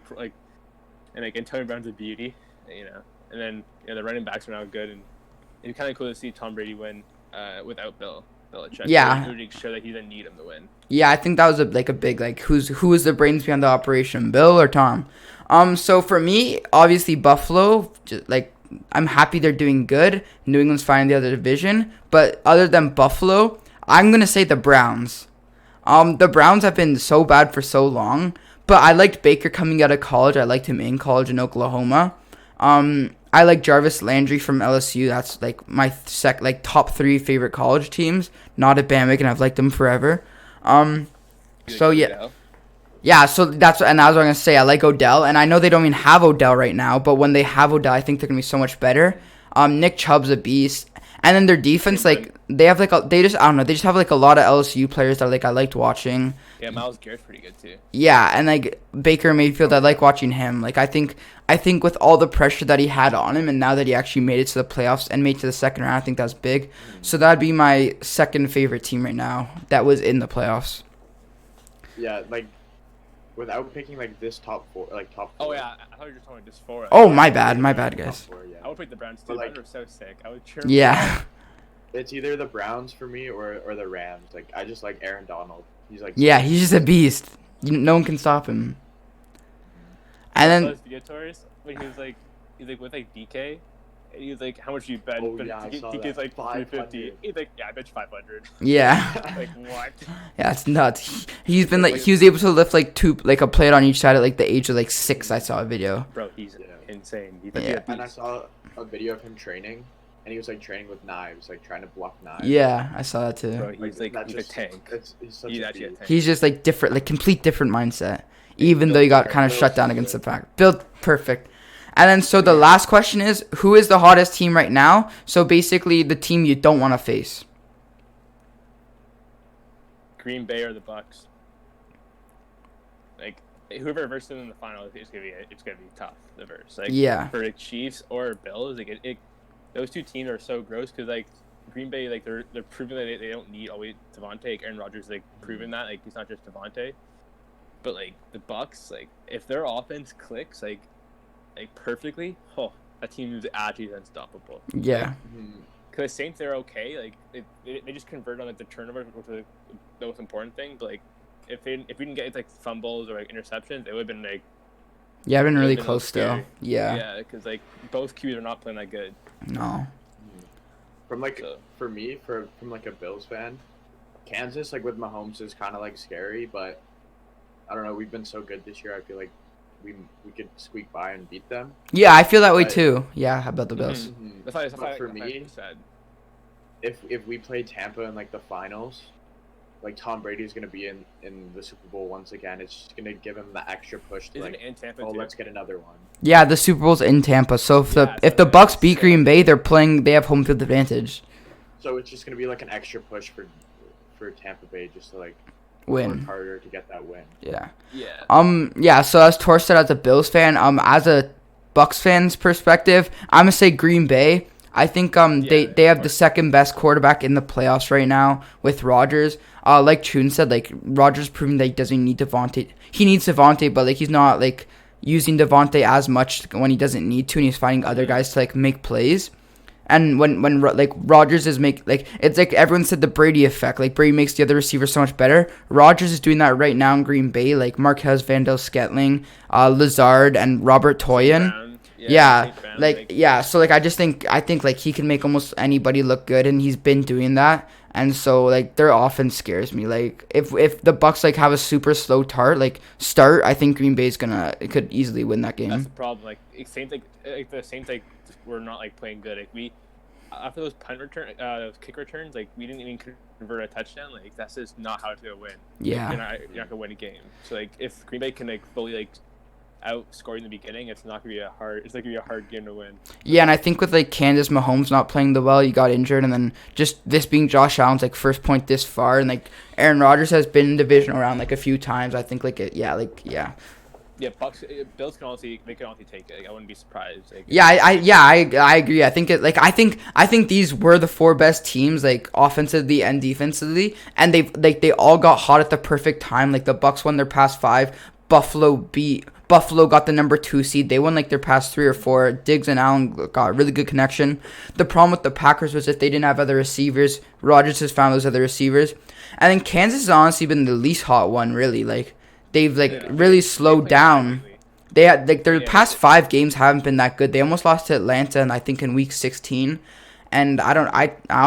Speaker 2: and like Antonio Brown's a beauty, And then the running backs are now good, and it's kind of cool to see Tom Brady win without Bill Belichick.
Speaker 1: Yeah.
Speaker 2: To show that he didn't need him to win.
Speaker 1: Yeah, I think that was a big who was the brains behind the operation, Bill or Tom? So for me, obviously Buffalo, I'm happy they're doing good. New England's fine in the other division, but other than Buffalo, I'm gonna say the Browns. The Browns have been so bad for so long, but I liked Baker coming out of college. I liked him in college in Oklahoma. I like Jarvis Landry from LSU. That's like my top 3 favorite college teams. Not a bandwagon. I've liked them forever. So yeah. Yeah, so that's what I was going to say. I like Odell, and I know they don't even have Odell right now, but when they have Odell, I think they're going to be so much better. Nick Chubb's a beast. And then their defense, they have they just have a lot of LSU players that I liked watching.
Speaker 2: Yeah, Myles Garrett's pretty good too.
Speaker 1: Yeah, and Baker Mayfield, I like watching him. I think with all the pressure that he had on him, and now that he actually made it to the playoffs and made it to the second round, I think that's big. So that'd be my second favorite team right now that was in the playoffs.
Speaker 3: Yeah, without picking this top 4, top 4.
Speaker 2: Oh yeah, I thought you were just talking just 4.
Speaker 1: Oh, my bad, guys.
Speaker 3: 4, yeah.
Speaker 2: I would pick the Browns too. Those are so sick. I would cheer.
Speaker 1: Yeah.
Speaker 3: It's either the Browns for me or the Rams. I just like Aaron Donald. He's
Speaker 1: yeah, he's just a beast. No one can stop him. And then
Speaker 2: those videos when he was with DK, and he was like, "How much do you bet?"
Speaker 3: Oh,
Speaker 2: but
Speaker 3: yeah, I saw
Speaker 2: DK's
Speaker 3: that.
Speaker 2: like 350. He's like, "Yeah, I bet you 500."
Speaker 1: yeah.
Speaker 2: Like what?
Speaker 1: Yeah, it's nuts. He's been he was able to lift a plate on each side at the age of 6. I saw a video.
Speaker 2: Bro, he's insane.
Speaker 3: And I saw a video of him training, and he was training with knives, trying to block knives.
Speaker 1: Yeah, I saw that too.
Speaker 2: Bro, he's he's a tank. He's actually a tank.
Speaker 1: He's just different, complete different mindset. Even though he got kind of shut down against the pack. Built perfect. And then so the last question is, who is the hottest team right now? So basically the team you don't want to face.
Speaker 2: Green Bay or the Bucks. Whoever versus them in the final, it's gonna be tough. The verse,
Speaker 1: yeah.
Speaker 2: For the Chiefs or Bills, those two teams are so gross because Green Bay, they're proving that they don't need always Devontae. Aaron Rodgers, proven that he's not just Devontae. But the Bucks, if their offense clicks perfectly, that team is actually unstoppable.
Speaker 1: Yeah.
Speaker 2: Because the Saints, they're okay. They just convert on the turnovers, which is the most important thing. But if we didn't get fumbles or interceptions, it would have been
Speaker 1: yeah, I've been really close still. Yeah.
Speaker 2: Yeah, because both QBs are not playing that good.
Speaker 1: No.
Speaker 3: From for me, from a Bills fan, Kansas with Mahomes is kind of scary, but I don't know. We've been so good this year. I feel we could squeak by and beat them.
Speaker 1: Yeah, I feel that way too. Yeah, about the Bills.
Speaker 2: That's
Speaker 3: for me, if we play Tampa in the finals, Tom Brady is going to be in the Super Bowl once again. It's just going to give him the extra push to
Speaker 2: in Tampa too?
Speaker 3: let's get another one.
Speaker 1: Yeah, the Super Bowl's in Tampa. So if the Bucks beat Green Bay, they have home field advantage.
Speaker 3: So it's just going to be an extra push for Tampa Bay just to
Speaker 1: win.
Speaker 3: Work harder to get that win.
Speaker 1: Yeah.
Speaker 2: Yeah.
Speaker 1: Yeah, so as Tor said, as a Bills fan, as a Bucks fan's perspective, I'm going to say Green Bay. I think they have the second best quarterback in the playoffs right now with Rodgers. Like Chun said, Rodgers proving that he doesn't need Devontae. He needs Devontae, but he's not using Devontae as much when he doesn't need to, and he's finding other guys to make plays. And when Rodgers is it's everyone said the Brady effect. Brady makes the other receivers so much better. Rodgers is doing that right now in Green Bay. Marquez Vandal Scantling, Lazard, and Robert Toyan.
Speaker 2: Yeah. man.
Speaker 1: Like yeah, so like I think like he can make almost anybody look good, and he's been doing that. And so like their offense scares me. Like if the Bucks like have a super slow start, I think Green Bay's could easily win that
Speaker 2: that's
Speaker 1: game.
Speaker 2: the problem. Like it seems like the Saints like we're not like playing good. Like we after those those kick returns, like we didn't even convert a touchdown. Like that's just not how to win.
Speaker 1: Yeah.
Speaker 2: You're not gonna win a game. So like if Green Bay can like fully like outscore in the beginning, it's not gonna be it's like gonna be a hard game to win.
Speaker 1: Yeah, and I think with like Kansas Mahomes not playing the well, he got injured, and then just this being Josh Allen's like first point this far, and like Aaron Rodgers has been in divisional round like a few times. I think
Speaker 2: Yeah, Bills can honestly take it. Like, I wouldn't be surprised. Like,
Speaker 1: I agree. I think these were the four best teams like offensively and defensively, and they all got hot at the perfect time. Like the Bucks won their past 5. Buffalo got the number 2 seed. They won like their past 3 or 4. Diggs and Allen got a really good connection. The problem with the Packers was that they didn't have other receivers. Rodgers has found those other receivers, and then Kansas has honestly been the least hot one. Really, like they've really slowed down. They had like their past 5 games haven't been that good. They almost lost to Atlanta, and I think in week 16. And I don't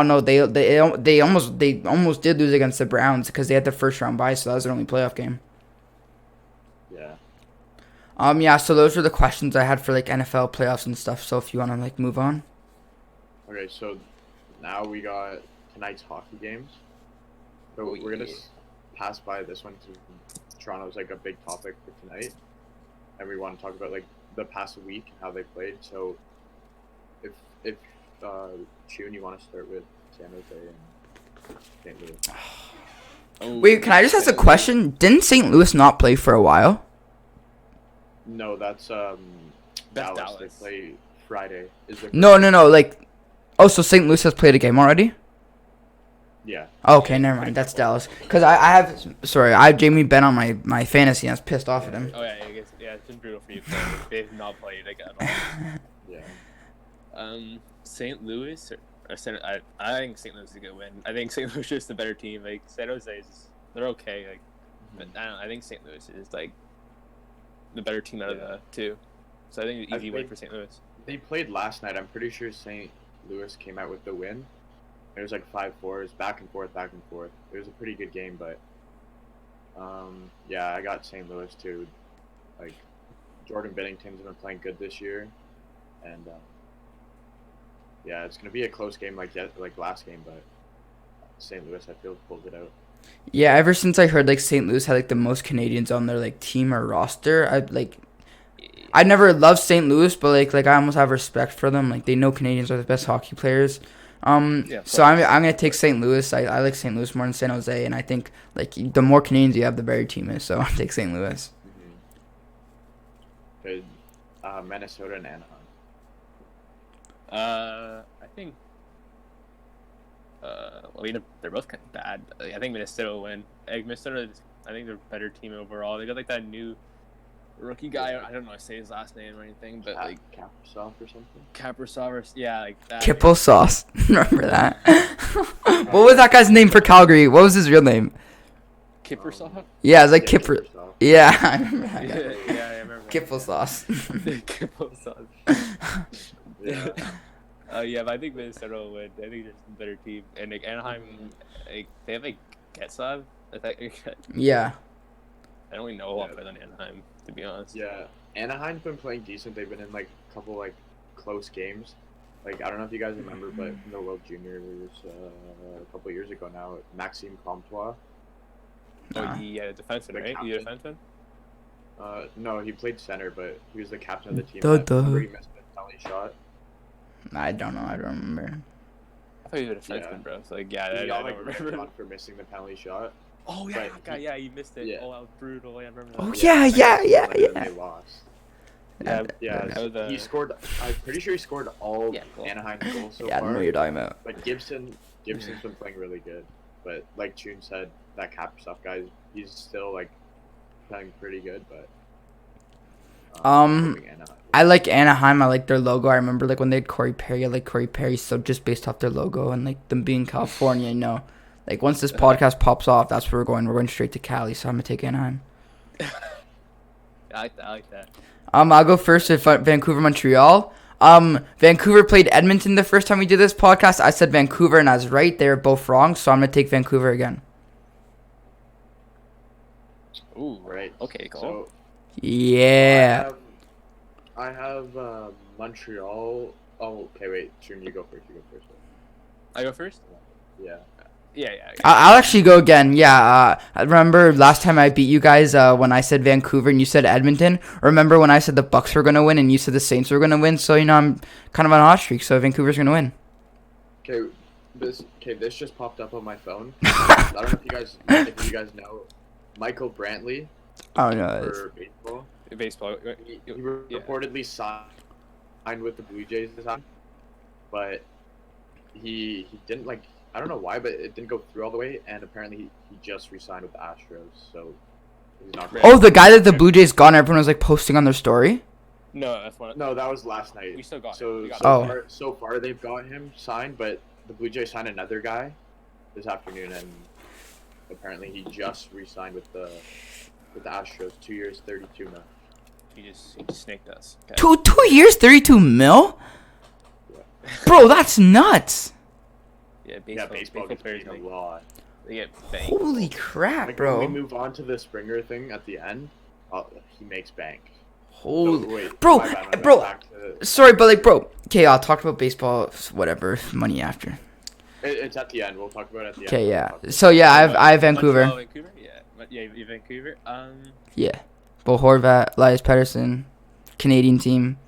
Speaker 1: know. They almost did lose against the Browns because they had the first round bye, so that was their only playoff game.
Speaker 3: Yeah.
Speaker 1: So those were the questions I had for like NFL playoffs and stuff. So if you want to like move on.
Speaker 3: Okay, so now we got tonight's hockey games. So we're gonna pass by this one because Toronto's like a big topic for tonight, and we want to talk about like the past week and how they played. So if June, you want to start with San Jose and St. Louis?
Speaker 1: Wait, can I just ask a question? Didn't St. Louis not play for a while?
Speaker 3: No, that's Dallas. They play Friday.
Speaker 1: No. Like, oh, so St. Louis has played a game already?
Speaker 3: Yeah.
Speaker 1: Okay, never mind. That's Dallas. Because I have Jamie Benn on my fantasy, and I was pissed off at him.
Speaker 2: Oh yeah, I guess, it's been brutal for you. They've not played like at all.
Speaker 3: Yeah.
Speaker 2: St. Louis I think St. Louis is a good win. I think St. Louis is just the better team. Like San Jose they're okay. Like, but I think St. Louis is like the better team out of the two. So I think it's an easy win for St. Louis.
Speaker 3: They played last night. I'm pretty sure St. Louis came out with the win. It was like 5-4. It was back and forth. It was a pretty good game, but I got St. Louis too. Like Jordan Bennington's been playing good this year, and it's gonna be a close game like last game, but St. Louis I feel pulled it out.
Speaker 1: Yeah, ever since I heard like St. Louis had like the most Canadians on their like team or roster, I never loved St. Louis, but like I almost have respect for them. Like they know Canadians are the best hockey players. So I'm gonna take St. Louis. I like St. Louis more than San Jose, and I think like the more Canadians you have, the better your team is. So I'll take St. Louis.
Speaker 3: Good. Minnesota and Anaheim.
Speaker 2: I think. They're both kind of bad. I think Minnesota will win. Minnesota, I think they're a better team overall. They got like that new rookie guy. I don't know how to say his last name or anything, but like
Speaker 3: Kaprizov or something.
Speaker 2: Kaprizov, or like that.
Speaker 1: Kipple Sauce. Remember that? What was that guy's name for Calgary? What was his real name?
Speaker 2: Kaprizov?
Speaker 1: Yeah, it's like Kipper. Yeah, I remember that guy.
Speaker 2: Yeah, I remember.
Speaker 1: Kipple Sauce.
Speaker 2: Kipple Sauce.
Speaker 3: Yeah.
Speaker 2: But I think Minnesota will win. I think they're a better team. And like Anaheim, like they have like Getzlav.
Speaker 1: Yeah.
Speaker 2: I don't really know a lot better than Anaheim, to be honest.
Speaker 3: Yeah, Anaheim's been playing decent. They've been in like a couple like close games. Like I don't know if you guys remember, but Noel Jr. was a couple years ago now. Maxime Comtois.
Speaker 2: The defenseman, right? You a defenseman?
Speaker 3: No, he played center, but he was the captain of the team.
Speaker 1: Duh.
Speaker 3: He missed a penalty shot.
Speaker 1: I don't know. I don't remember.
Speaker 2: I thought he was a defenseman, bro. So like, I don't remember.
Speaker 3: For missing the penalty shot.
Speaker 2: Oh yeah, he missed it.
Speaker 3: Yeah.
Speaker 2: Oh, that was brutal. I remember that.
Speaker 1: Oh yeah.
Speaker 3: They lost.
Speaker 2: Yeah.
Speaker 3: He scored. I'm pretty sure he scored all Anaheim goals so
Speaker 1: Yeah, I
Speaker 3: far.
Speaker 1: don't know what you're talking about.
Speaker 3: But Gibson's been playing really good. But like June said, that Kaprizov guy, he's still like playing pretty good. But
Speaker 1: I like Anaheim. I like their logo. I remember like when they had Corey Perry. I like Corey Perry, so just based off their logo and like them being California, like once this podcast pops off, that's where we're going. We're going straight to Cali, so I'm gonna take Anaheim.
Speaker 2: I like that.
Speaker 1: I'll go first with Vancouver, Montreal. Vancouver played Edmonton the first time we did this podcast. I said Vancouver, and I was right. They were both wrong, so I'm gonna take Vancouver again.
Speaker 2: Ooh,
Speaker 3: Right.
Speaker 2: Okay, cool.
Speaker 3: So
Speaker 1: Yeah.
Speaker 3: I have Montreal. Oh, okay, wait. June, you go first.
Speaker 2: I go first?
Speaker 3: Yeah.
Speaker 2: Yeah.
Speaker 1: I'll actually go again. Yeah. I remember last time I beat you guys when I said Vancouver and you said Edmonton. Remember when I said the Bucks were gonna win and you said the Saints were gonna win? So I'm kind of on a hot streak. So Vancouver's gonna win.
Speaker 3: Okay, this just popped up on my phone. I don't know if you guys know Michael Brantley
Speaker 1: Oh no.
Speaker 3: for baseball.
Speaker 2: Baseball.
Speaker 3: He
Speaker 2: Yeah.
Speaker 3: reportedly signed with the Blue Jays this time, but he didn't like. I don't know why, but it didn't go through all the way, and apparently he just re-signed with the Astros, so he's not.
Speaker 1: Oh, the guy that the Blue Jays got, and everyone was like posting on their story.
Speaker 2: No, that's one.
Speaker 3: No, that was last night.
Speaker 2: We still got
Speaker 3: So
Speaker 2: it. We got
Speaker 3: so
Speaker 1: it.
Speaker 3: far, so far they've got him signed, but the Blue Jays signed another guy this afternoon, and apparently he just re-signed with the Astros. 2 years, 32 mil.
Speaker 2: He just snaked us. Okay.
Speaker 1: 2 years, 32 mil. Bro, that's nuts.
Speaker 2: Yeah,
Speaker 3: Yeah, baseball gets
Speaker 2: players
Speaker 3: paid a
Speaker 2: make,
Speaker 3: lot.
Speaker 2: they get banged.
Speaker 1: Holy crap,
Speaker 3: Like,
Speaker 1: bro.
Speaker 3: when we move on to the Springer thing at the end, he makes bank.
Speaker 1: Holy.
Speaker 3: So, wait,
Speaker 1: Bro,
Speaker 3: my bad,
Speaker 1: bro.
Speaker 3: back to-
Speaker 1: Sorry, but like, bro. Okay, I'll talk about baseball. Whatever. Money after.
Speaker 3: It's at the end. We'll talk about it at the end.
Speaker 1: Okay, yeah. So yeah, I have Vancouver.
Speaker 2: Montreal, Vancouver. Yeah, Vancouver.
Speaker 1: Yeah. Bo Horvat, Elias Pettersson, Canadian team.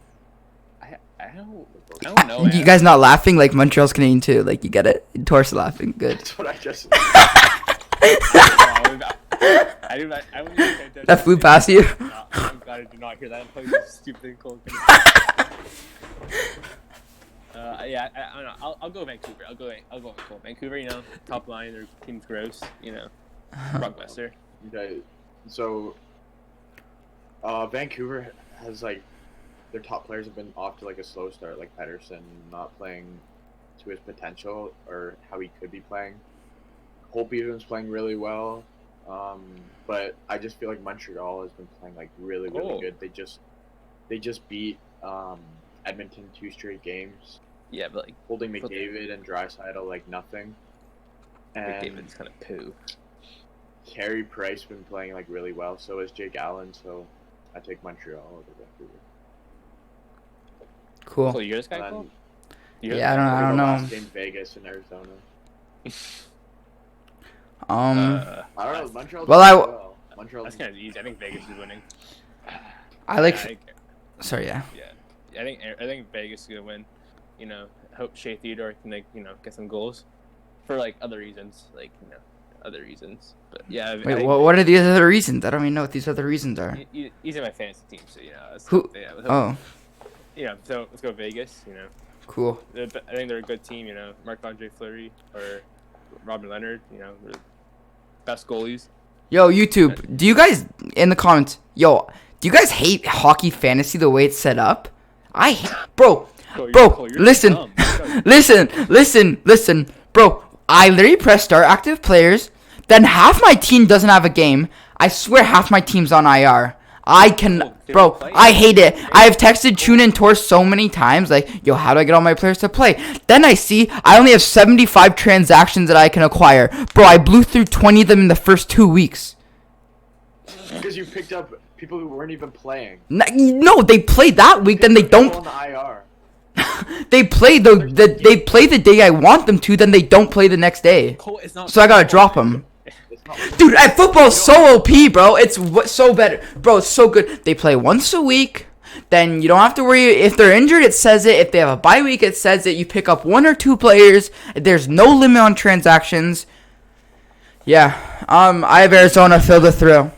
Speaker 2: I don't know.
Speaker 1: You guys not laughing? Like Montreal's Canadian too. Like you get it. Tor's laughing. Good.
Speaker 3: That's what I just.
Speaker 2: I wouldn't even pay attention.
Speaker 1: That flew past you.
Speaker 2: No, I'm glad I did not hear that. I'm probably just stupid thing called. Yeah, I don't know. I'll go Vancouver. I'll go with Vancouver. You know, top line. Their team's gross. You know, Rockbuster.
Speaker 3: Okay, so Vancouver has like their top players have been off to like a slow start, like Pedersen not playing to his potential or how he could be playing. Holtby's playing really well, but I just feel like Montreal has been playing like really
Speaker 2: Oh.
Speaker 3: good. They just beat Edmonton 2 straight games,
Speaker 2: Yeah, but like
Speaker 3: holding McDavid and Draisaitl like nothing. And
Speaker 2: David's kind of poo.
Speaker 3: Carey Price been playing like really well. So is Jake Allen. So I take Montreal over Vancouver.
Speaker 1: Cool.
Speaker 2: So you're this guy,
Speaker 3: And
Speaker 2: Cole?
Speaker 1: Yeah, I don't know.
Speaker 3: Last game Vegas and Arizona.
Speaker 1: Um,
Speaker 3: I don't know. Montreal.
Speaker 1: Well,
Speaker 3: Montreal.
Speaker 2: That's kind of easy. I think Vegas is winning.
Speaker 1: I like.
Speaker 2: Yeah,
Speaker 1: Sorry, yeah.
Speaker 2: I think Vegas is gonna win. You know, hope Shea Theodore can like get some goals for like other reasons, other reasons. But yeah,
Speaker 1: Wait, what are these other reasons? I don't even know what these other reasons are.
Speaker 2: He's in my fantasy team, so
Speaker 1: Who?
Speaker 2: Yeah,
Speaker 1: Oh,
Speaker 2: so let's go Vegas. You know,
Speaker 1: cool.
Speaker 2: I think they're a good team. You know, Marc-Andre Fleury or Robin Leonard. You know, they're best goalies.
Speaker 1: Yo, YouTube, do you guys in the comments? Yo, do you guys hate hockey fantasy the way it's set up? Bro,
Speaker 2: Cole, you're
Speaker 1: listen,
Speaker 2: dumb. You're
Speaker 1: listen, bro. I literally press start active players, then half my team doesn't have a game. I swear half my team's on IR. Bro, I hate it. I have texted Chun and Tor so many times, like, yo, how do I get all my players to play? Then I see I only have 75 transactions that I can acquire. Bro, I blew through 20 of them in the first 2 weeks.
Speaker 3: Because you picked up people who weren't even playing.
Speaker 1: No, they play that week, then they
Speaker 3: People
Speaker 1: don't.
Speaker 3: on the IR.
Speaker 1: They play they play the day I want them to, then they don't play the next day.
Speaker 2: Cole, it's not
Speaker 1: So I gotta drop them.
Speaker 3: It's not.
Speaker 1: Dude, football's so OP, bro. It's so better. Bro, it's so good. They play once a week. Then you don't have to worry. If they're injured, it says it. If they have a bye week, it says it. You pick up 1 or 2 players. There's no limit on transactions. Yeah. I have Arizona filled with thrill.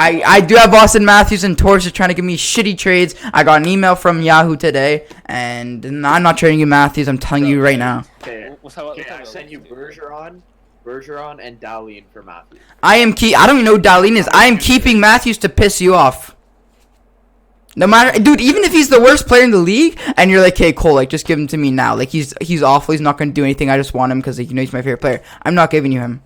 Speaker 1: I do have Austin Matthews and Torres are trying to give me shitty trades. I got an email from Yahoo today, and I'm not trading you Matthews. I'm telling you right now.
Speaker 3: Okay,
Speaker 2: Okay,
Speaker 3: I sent you Bergeron and Dahlin for Matthews.
Speaker 1: I don't even know who Dahlin is. I am keeping Matthews to piss you off. No matter, dude, even if he's the worst player in the league, and you're like, hey, Cole, like, just give him to me now. Like, he's awful. He's not going to do anything. I just want him because, like, he's my favorite player. I'm not giving you him.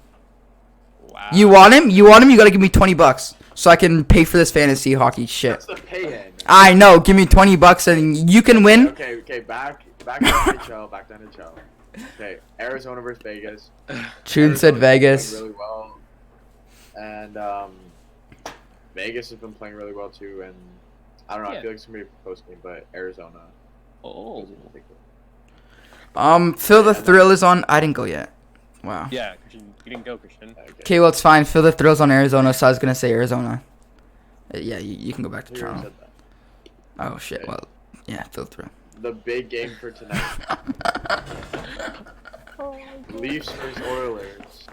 Speaker 2: Wow.
Speaker 1: You want him? You got to give me $20 so I can pay for this fantasy hockey shit.
Speaker 3: That's the pay-in.
Speaker 1: I know. Give me $20 and you can win.
Speaker 3: Okay. Back to NHL. Back to NHL. Okay, Arizona versus Vegas.
Speaker 1: Chun said
Speaker 3: Arizona's been
Speaker 1: Vegas.
Speaker 3: playing really well, and Vegas has been playing really well too. And I don't know.
Speaker 2: Yeah.
Speaker 3: I feel like it's gonna be a close game, but Arizona.
Speaker 2: Oh.
Speaker 3: is gonna take it.
Speaker 1: Phil the Thrill is on. I didn't go yet. Wow.
Speaker 2: Yeah, Christian, you didn't go, Christian.
Speaker 1: Okay, well, it's fine. Phil the Thrill's on Arizona, so I was going to say Arizona. Yeah, you can go back to
Speaker 3: Who already
Speaker 1: Toronto.
Speaker 3: said that?
Speaker 1: Oh, shit.
Speaker 3: Okay.
Speaker 1: Well, yeah, Phil the Thrill.
Speaker 3: The big game for tonight: Leafs versus Oilers.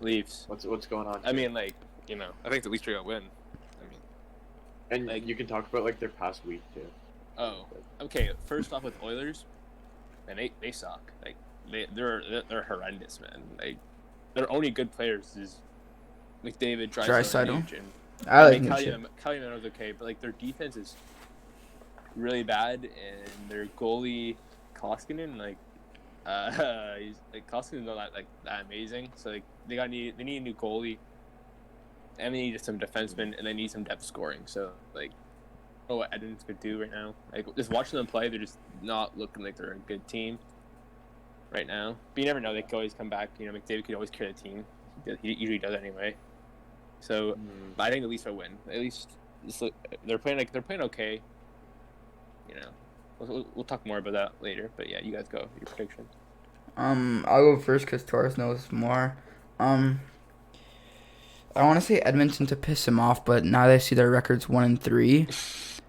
Speaker 2: Leafs.
Speaker 3: What's going on?
Speaker 2: I mean, like, you know, I think the Leafs are gonna win. I mean,
Speaker 3: and
Speaker 2: like-
Speaker 3: you can talk about like their past week too.
Speaker 2: oh, okay. First off, with Oilers, and they suck. Like, they're horrendous, man. Like, their only good players is McDavid,
Speaker 1: Draisaitl.
Speaker 2: and Nuge, and
Speaker 1: I like
Speaker 2: mean,
Speaker 1: Nuge.
Speaker 2: Cagliano's okay, but like their defense is really bad, and their goalie Koskinen, Koskinen's not that amazing. So like they need a new goalie, and they need some defensemen, and they need some depth scoring. So like, what Edmonton could do right now, like just watching them play, they're just not looking like they're a good team right now. But you never know; they could always come back. You know, McDavid could always carry the team. He usually does anyway. So I think the Leafs will win. At least they're playing okay. You know, we'll talk more about that later. But yeah, you guys go your prediction.
Speaker 1: I'll go first because Torres knows more. I want to say Edmonton to piss him off, but now that I see their records 1-3,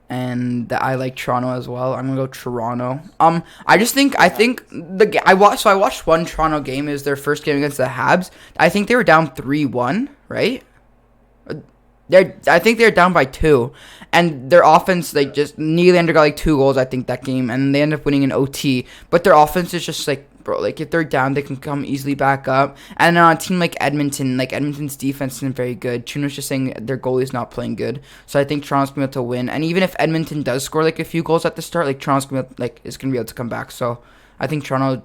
Speaker 1: and I like Toronto as well. I'm gonna go Toronto. I think I watched one Toronto game. It was their first game against the Habs. I think they were down 3-1, right? I think they're down by 2, and their offense just Nylander got like 2 goals I think that game, and they ended up winning in OT. But their offense is just like, bro, like if they're down they can come easily back up. And then on a team like Edmonton's defense isn't very good. Chun was just saying their goalie's not playing good, so I think Toronto's gonna be able to win. And even if Edmonton does score like a few goals at the start, like Toronto's gonna is gonna be able to come back. So I think Toronto's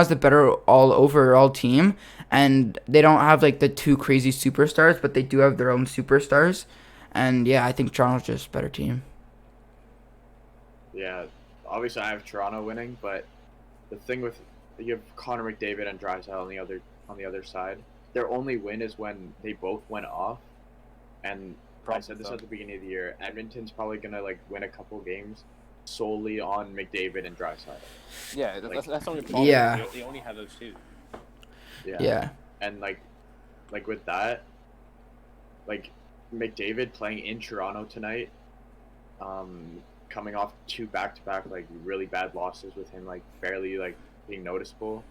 Speaker 1: the better overall team, and they don't have like the 2 crazy superstars, but they do have their own superstars. And yeah, I think Toronto's just a better team.
Speaker 3: Yeah, obviously I have Toronto winning, but the thing with you have Connor McDavid and Draisaitl on the other side. Their only win is when they both went off, and I said this at the beginning of the year. Edmonton's probably gonna win a couple games solely on McDavid and Draisaitl.
Speaker 2: Yeah, that's the only problem.
Speaker 1: Yeah.
Speaker 2: They only have those 2.
Speaker 1: Yeah.
Speaker 3: And with that, McDavid playing in Toronto tonight, coming off 2 back-to-back really bad losses with him barely being noticeable.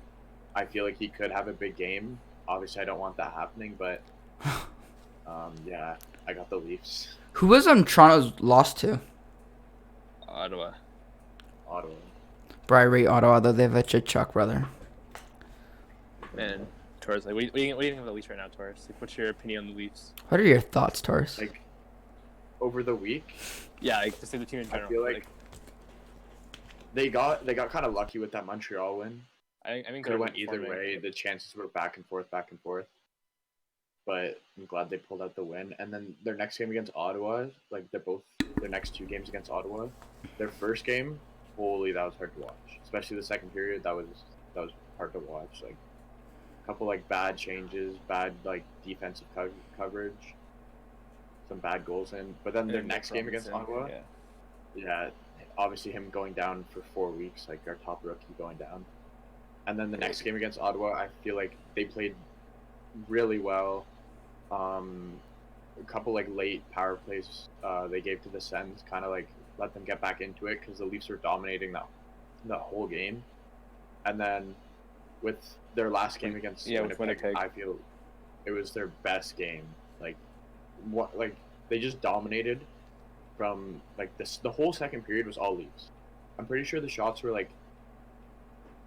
Speaker 3: I feel like he could have a big game. Obviously, I don't want that happening, but yeah, I got the Leafs.
Speaker 1: Who was Toronto's lost to?
Speaker 2: Ottawa.
Speaker 1: Bro, I rate Ottawa, though they have a Chuck brother.
Speaker 2: Man, Torres, what do you think of the Leafs right now, Torres? What's your opinion on the Leafs?
Speaker 1: What are your thoughts, Torres?
Speaker 3: Over the week,
Speaker 2: Yeah, to say the team in general.
Speaker 3: I feel like they got kind of lucky with that Montreal win.
Speaker 2: I think
Speaker 3: Could have
Speaker 2: they're
Speaker 3: went either way. The chances were back and forth. But I'm glad they pulled out the win. And then their next game against Ottawa, their next 2 games against Ottawa. Their first game, holy, that was hard to watch. Especially the second period, that was hard to watch. A couple bad changes, bad defensive coverage, some bad goals in. But then their next game against Ottawa, yeah, obviously him going down for 4 weeks, our top rookie going down. And then the next game against Ottawa, I feel like they played really well. A couple late power plays they gave to the Sens, kind of let them get back into it because the Leafs were dominating the whole game. And then with their last game against Winnipeg, I feel it was their best game. They just dominated from the whole second period was all Leafs. I'm pretty sure the shots were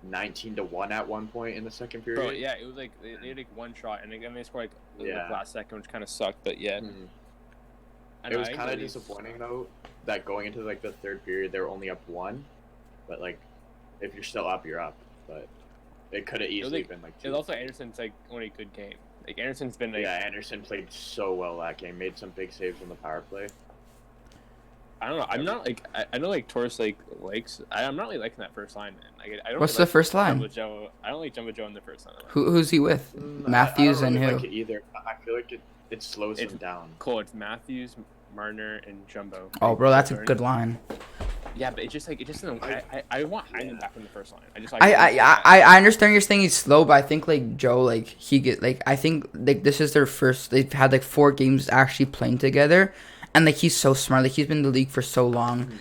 Speaker 3: 19-1 at one point in the second period.
Speaker 2: Bro, yeah, it was they had 1 shot and they scored the last second, which kind of sucked. But yeah,
Speaker 3: it was kind of disappointing though that going into the third period they were only up 1, but if you're still up, you're up. But it could have easily been 2.
Speaker 2: It was also Anderson's only good game, Like Anderson's been like,
Speaker 3: Yeah, Anderson played so well that game. Made some big saves on the power play.
Speaker 2: I don't know. I'm not like I know like Torres like likes. I'm not really liking that first line, man. Like I don't.
Speaker 1: What's
Speaker 2: really
Speaker 1: the first line?
Speaker 2: Jumbo Joe. I don't like Jumbo Joe in the first line.
Speaker 1: Who's he with? Matthews
Speaker 3: I don't
Speaker 1: and
Speaker 3: really
Speaker 1: who?
Speaker 3: like it either. I feel like it slows him down.
Speaker 2: Cool. It's Matthews, Marner, and Jumbo.
Speaker 1: Oh, bro, that's a good line.
Speaker 2: Yeah, but it just doesn't. I want Hyman back in the first line. I just like.
Speaker 1: I understand you're saying he's slow, but I think like Joe, like he get like I think like this is their first. They've had like 4 games actually playing together, and like he's so smart. Like he's been in the league for so long,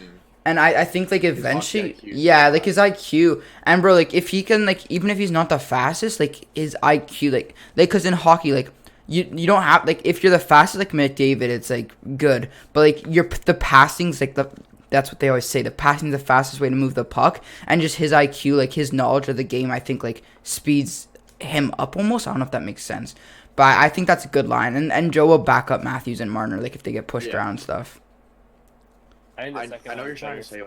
Speaker 1: and I think like eventually, yeah, like his IQ and bro, like if he can like even if he's not the fastest, like his IQ like because in hockey like. You don't have like if you're the fastest like McDavid, it's like good, but like the passing's like that's what they always say, the passing's the fastest way to move the puck, and just his IQ, like his knowledge of the game, I think like speeds him up almost. I don't know if that makes sense, but I think that's a good line, and Joe will back up Matthews and Marner like if they get pushed around and stuff.
Speaker 3: I know you're trying to say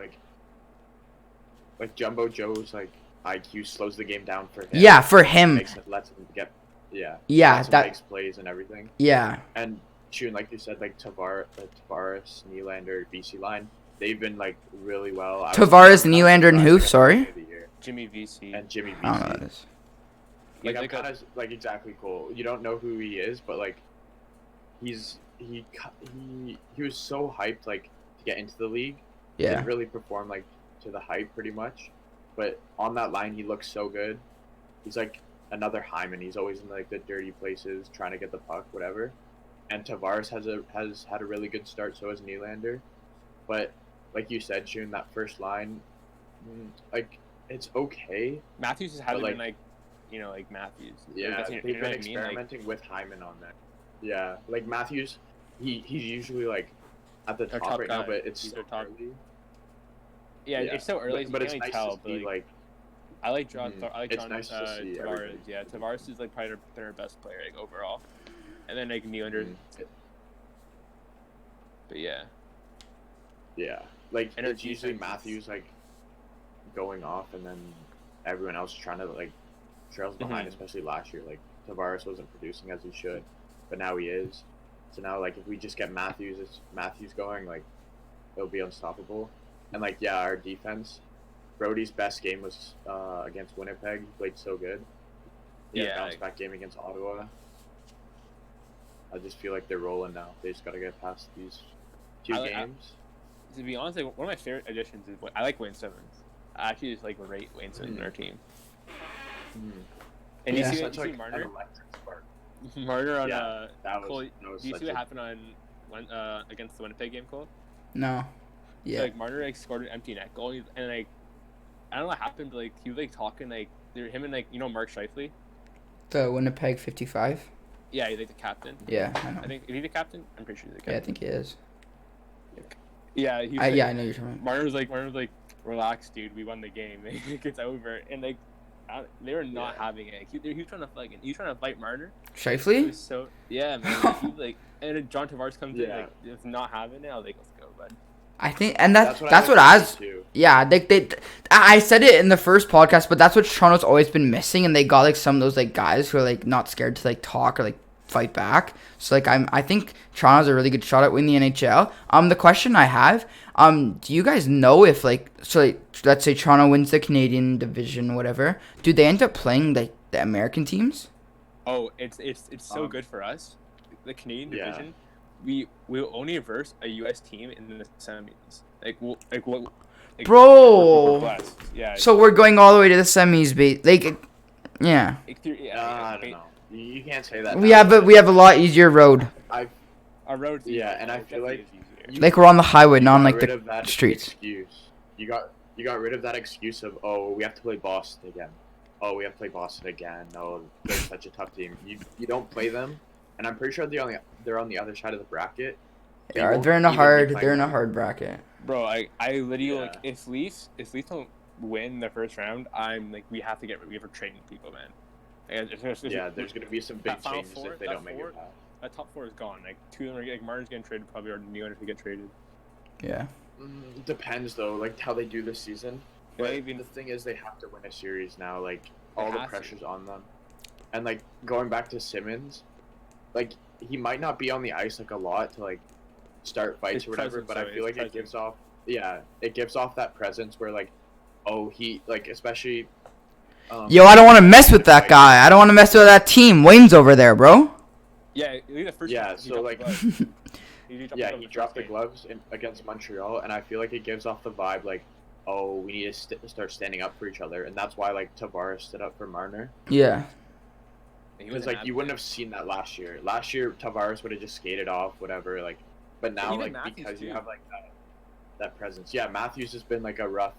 Speaker 3: like Jumbo Joe's like IQ slows the game down for him.
Speaker 1: Yeah, for him.
Speaker 3: Lets him get.
Speaker 1: Yeah,
Speaker 3: that makes plays and everything.
Speaker 1: Yeah.
Speaker 3: And Shun, like you said, like Tavares, Nylander, BC line, they've been like really well.
Speaker 1: Tavares, Nylander, and who? Sorry.
Speaker 2: Jimmy VC.
Speaker 3: And Jimmy VC.
Speaker 1: I don't know what that is.
Speaker 3: Like I'm kind of like exactly cool. You don't know who he is, but like he was so hyped like to get into the league.
Speaker 1: Yeah.
Speaker 3: Didn't really perform like to the hype pretty much, but on that line he looks so good. He's like another Hyman. He's always in like the dirty places trying to get the puck, whatever. And Tavares has had a really good start, so has Nylander. But like you said, Shun, that first line, like it's okay.
Speaker 2: Matthews has had like like Matthews.
Speaker 3: Yeah,
Speaker 2: like,
Speaker 3: they've been experimenting with Hyman on there. Yeah, like Matthews, he's usually like at the top right now, but it's
Speaker 2: so
Speaker 3: top.
Speaker 2: Yeah, it's so early.
Speaker 3: But it's nice to see like.
Speaker 2: I like John. I like John
Speaker 3: nice
Speaker 2: Tavares.
Speaker 3: Everything.
Speaker 2: Yeah, Tavares is like probably their best player like overall, and then like Nylander. But yeah.
Speaker 3: Yeah, like it's usually Matthews like going off, and then everyone else trying to like trails behind. Especially last year, like Tavares wasn't producing as he should, but now he is. So now like if we just get Matthews going, like it'll be unstoppable. And like our defense. Brody's best game was against Winnipeg. He played so good. Bounce back game against Ottawa. I just feel like they're rolling now. They just gotta get past these 2 games.
Speaker 2: To be honest, like, one of my favorite additions is I like Wayne Simmons. I actually just like rate Wayne Simmons in our team. And you see Marner? Marner on Cole, do you see what happened on against the Winnipeg game, Cole?
Speaker 1: No. Yeah.
Speaker 2: So, like Marner like scored an empty net goal, and like I don't know what happened, but like he was like talking like him and like Mark Scheifele.
Speaker 1: The Winnipeg 55.
Speaker 2: Yeah, he's like the captain.
Speaker 1: Yeah, I know.
Speaker 2: I think is he the captain? I'm pretty sure he's the captain.
Speaker 1: Yeah, I think he is.
Speaker 2: Yeah,
Speaker 1: I know you're talking about.
Speaker 2: Marner was like, relax, dude. We won the game. It's over. And like, they were not having it. He was trying to fight Marner.
Speaker 1: Scheifele?
Speaker 2: So yeah, man. He was like, and then John Tavares comes in like, it's not having it. I was like, let's go, bud.
Speaker 1: I think, and that's what I said it in the first podcast, but that's what Toronto's always been missing, and they got like some of those like guys who are like not scared to like talk or like fight back. So like I think Toronto's a really good shot at winning the NHL. The question I have, do you guys know if like let's say Toronto wins the Canadian division, whatever, do they end up playing like the American teams?
Speaker 2: Oh, it's so good for us, the Canadian division. We'll only verse a U.S. team in the semis.
Speaker 1: Bro. Yeah. So we're going all the way to the semis, yeah.
Speaker 3: I don't know. You can't say that.
Speaker 1: We have a lot easier road.
Speaker 2: Our road.
Speaker 3: Yeah, and I feel like
Speaker 1: we're on the highway, not on like the streets.
Speaker 3: You got rid of that excuse of we have to play Boston again. We have to play Boston again. No, they're such a tough team. You don't play them. And I'm pretty sure they're on the other side of the bracket.
Speaker 1: Yeah, they're in a hard bracket.
Speaker 2: Bro, I literally like if Leafs don't win the first round, I'm like we have to trade people, man.
Speaker 3: There's gonna be some big changes if they don't make it past.
Speaker 2: That top 4 is gone. Like 2 of them are like Martin's getting traded probably, or Nylander to get traded.
Speaker 1: Yeah.
Speaker 3: Depends though, like how they do this season. But the thing is, they have to win a series now. Like all the pressure's on them. And like going back to Simmons, like he might not be on the ice like a lot to like start fights
Speaker 2: His
Speaker 3: or whatever,
Speaker 2: presence,
Speaker 3: but
Speaker 2: sorry,
Speaker 3: I feel
Speaker 2: his
Speaker 3: like it gives off it gives off that presence where like, oh, he like especially.
Speaker 1: Yo, I don't want to mess with that guy. I don't want to mess with that team. Wayne's over there, bro.
Speaker 2: Yeah, the first
Speaker 3: Yeah,
Speaker 2: he
Speaker 3: so
Speaker 2: dropped
Speaker 3: like,
Speaker 2: the glove.
Speaker 3: he dropped the gloves against Montreal, and I feel like it gives off the vibe like, oh, we need to start standing up for each other, and that's why like Tavares stood up for Marner.
Speaker 1: Yeah.
Speaker 3: Because like you wouldn't have seen that last year. Last year Tavares would have just skated off, whatever. Like, but now
Speaker 2: even
Speaker 3: like
Speaker 2: Matthews,
Speaker 3: because
Speaker 2: too.
Speaker 3: you have like that presence. Yeah, Matthews has been like a rough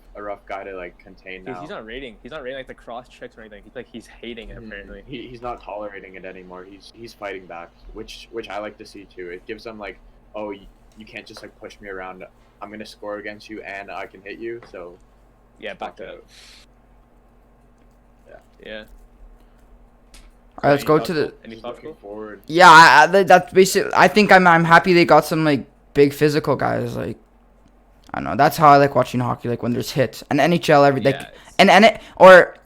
Speaker 3: guy to like contain now.
Speaker 2: He's not rating like the cross checks or anything. He's hating it apparently.
Speaker 3: He's not tolerating it anymore. He's fighting back, which I like to see too. It gives them like, oh, you can't just like push me around. I'm gonna score against you and I can hit you. So
Speaker 2: Yeah, back out. Yeah.
Speaker 1: All right, let's go to the.
Speaker 2: Any
Speaker 3: just
Speaker 2: thoughts,
Speaker 3: looking
Speaker 2: Cole?
Speaker 3: forward.
Speaker 1: Yeah, that's basically. I think I'm happy they got some like big physical guys. Like, I don't know. That's how I like watching hockey. Like when there's hits and NHL
Speaker 2: Yeah,
Speaker 1: or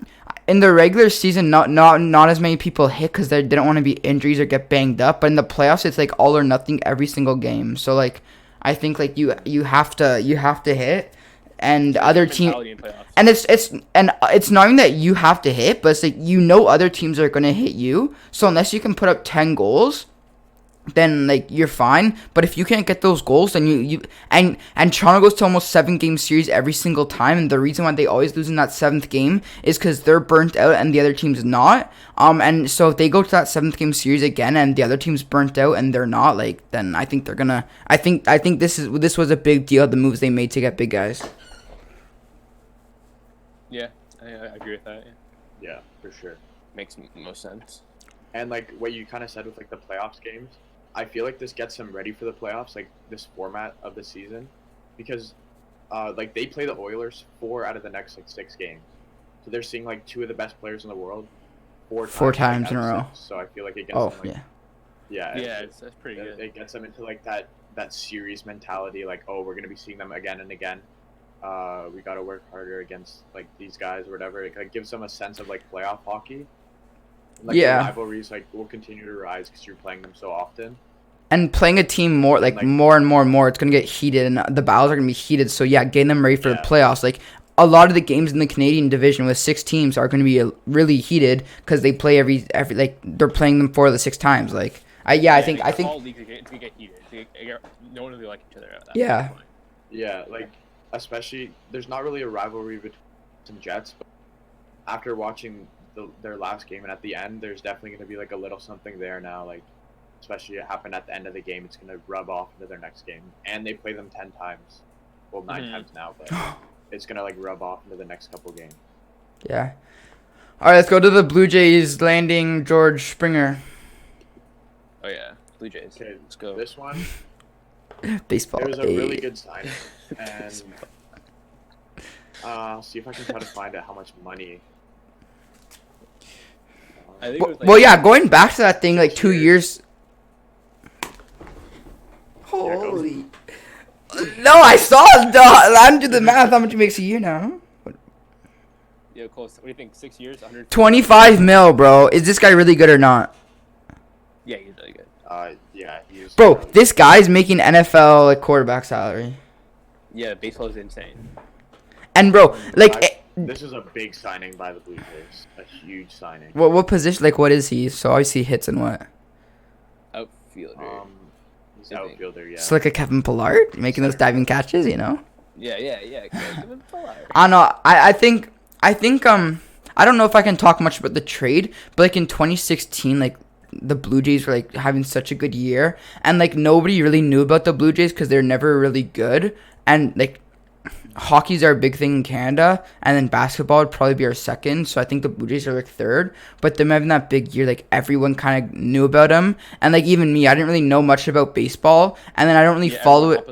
Speaker 1: in the regular season, not as many people hit because they didn't want to be injuries or get banged up. But in the playoffs, it's like all or nothing every single game. So like, I think like you have to hit, and other team.
Speaker 2: mentality in playoffs.
Speaker 1: And it's knowing that you have to hit, but it's like other teams are gonna hit you. So unless you can put up 10 goals, then like you're fine. But if you can't get those goals, then you and Toronto goes to almost 7-game series every single time. And the reason why they always lose in that 7th game is because they're burnt out and the other team's not. And so if they go to that 7th-game series again and the other team's burnt out and they're not, like then I think they're gonna. I think this was a big deal. The moves they made to get big guys.
Speaker 2: Yeah, I agree with that. Yeah.
Speaker 3: Yeah, for sure.
Speaker 2: Makes most sense.
Speaker 3: And like what you kind of said with like the playoffs games, I feel like this gets them ready for the playoffs, like this format of the season, because like they play the Oilers 4 out of the next like 6 games, so they're seeing like 2 of the best players in the world four
Speaker 1: times
Speaker 3: like,
Speaker 1: in a
Speaker 3: out of
Speaker 1: row.
Speaker 3: 6. So I feel like it gets
Speaker 1: Oh
Speaker 3: them, like,
Speaker 1: yeah.
Speaker 3: yeah,
Speaker 2: That's pretty good.
Speaker 3: it gets them into like that series mentality, like, oh, we're gonna be seeing them again and again. We gotta work harder against like these guys or whatever. It like, gives them a sense of like playoff hockey. Like,
Speaker 1: Yeah.
Speaker 3: the rivalries like will continue to rise because you're playing them so often.
Speaker 1: And playing a team more like more and more, it's gonna get heated, and the battles are gonna be heated. So yeah, getting them ready for the playoffs. Like a lot of the games in the Canadian division with 6 teams are gonna be really heated because they play every like they're playing them 4 of the 6 times. Like I think
Speaker 2: all leagues to get heated. No one really like each other at that
Speaker 1: Yeah.
Speaker 2: point.
Speaker 3: Yeah, like especially there's not really a rivalry between some Jets, but after watching their last game and at the end, there's definitely going to be like a little something there now. Like especially it happened at the end of the game, it's going to rub off into their next game, and they play them 10 times, well 9 times now, but it's going to like rub off into the next couple games.
Speaker 1: Yeah. All right, let's go to the Blue Jays landing George Springer.
Speaker 2: Oh yeah, Blue Jays.
Speaker 3: Okay,
Speaker 2: Let's go.
Speaker 3: This one,
Speaker 1: Baseball.
Speaker 3: it was a
Speaker 1: Hey.
Speaker 3: really good sign, and I'll see if I can try to find out how much money.
Speaker 2: I think it was, like,
Speaker 1: Well, yeah, going back to that thing like 2 years. Holy. No, I saw it. I didn't do the math. How much it makes a year now?
Speaker 2: Yeah, close. What do you think? 6 years, 100.
Speaker 1: 25 mil, bro. Is this guy really good or not?
Speaker 2: Yeah, he's really good.
Speaker 3: Yeah, he was.
Speaker 1: Bro, this guy's making NFL like quarterback salary.
Speaker 2: Yeah, baseball is insane.
Speaker 1: And bro, like,
Speaker 3: This is a big signing by the Blue Jays. A huge signing.
Speaker 1: what position? Like, what is he? So obviously hits and what?
Speaker 2: Outfielder.
Speaker 3: He's
Speaker 2: I think.
Speaker 3: outfielder, yeah.
Speaker 1: It's like a Kevin Pillar making those diving catches, you know?
Speaker 2: Yeah. Give him a fire.
Speaker 1: I don't know. I think I don't know if I can talk much about the trade, but like in 2016, like the Blue Jays were like having such a good year, and like nobody really knew about the Blue Jays because they're never really good, and like hockey's our big thing in Canada, and then basketball would probably be our second. So I think the Blue Jays are like third, but them having that big year, like everyone kind of knew about them, and like even me, I didn't really know much about baseball, and then I don't really follow it.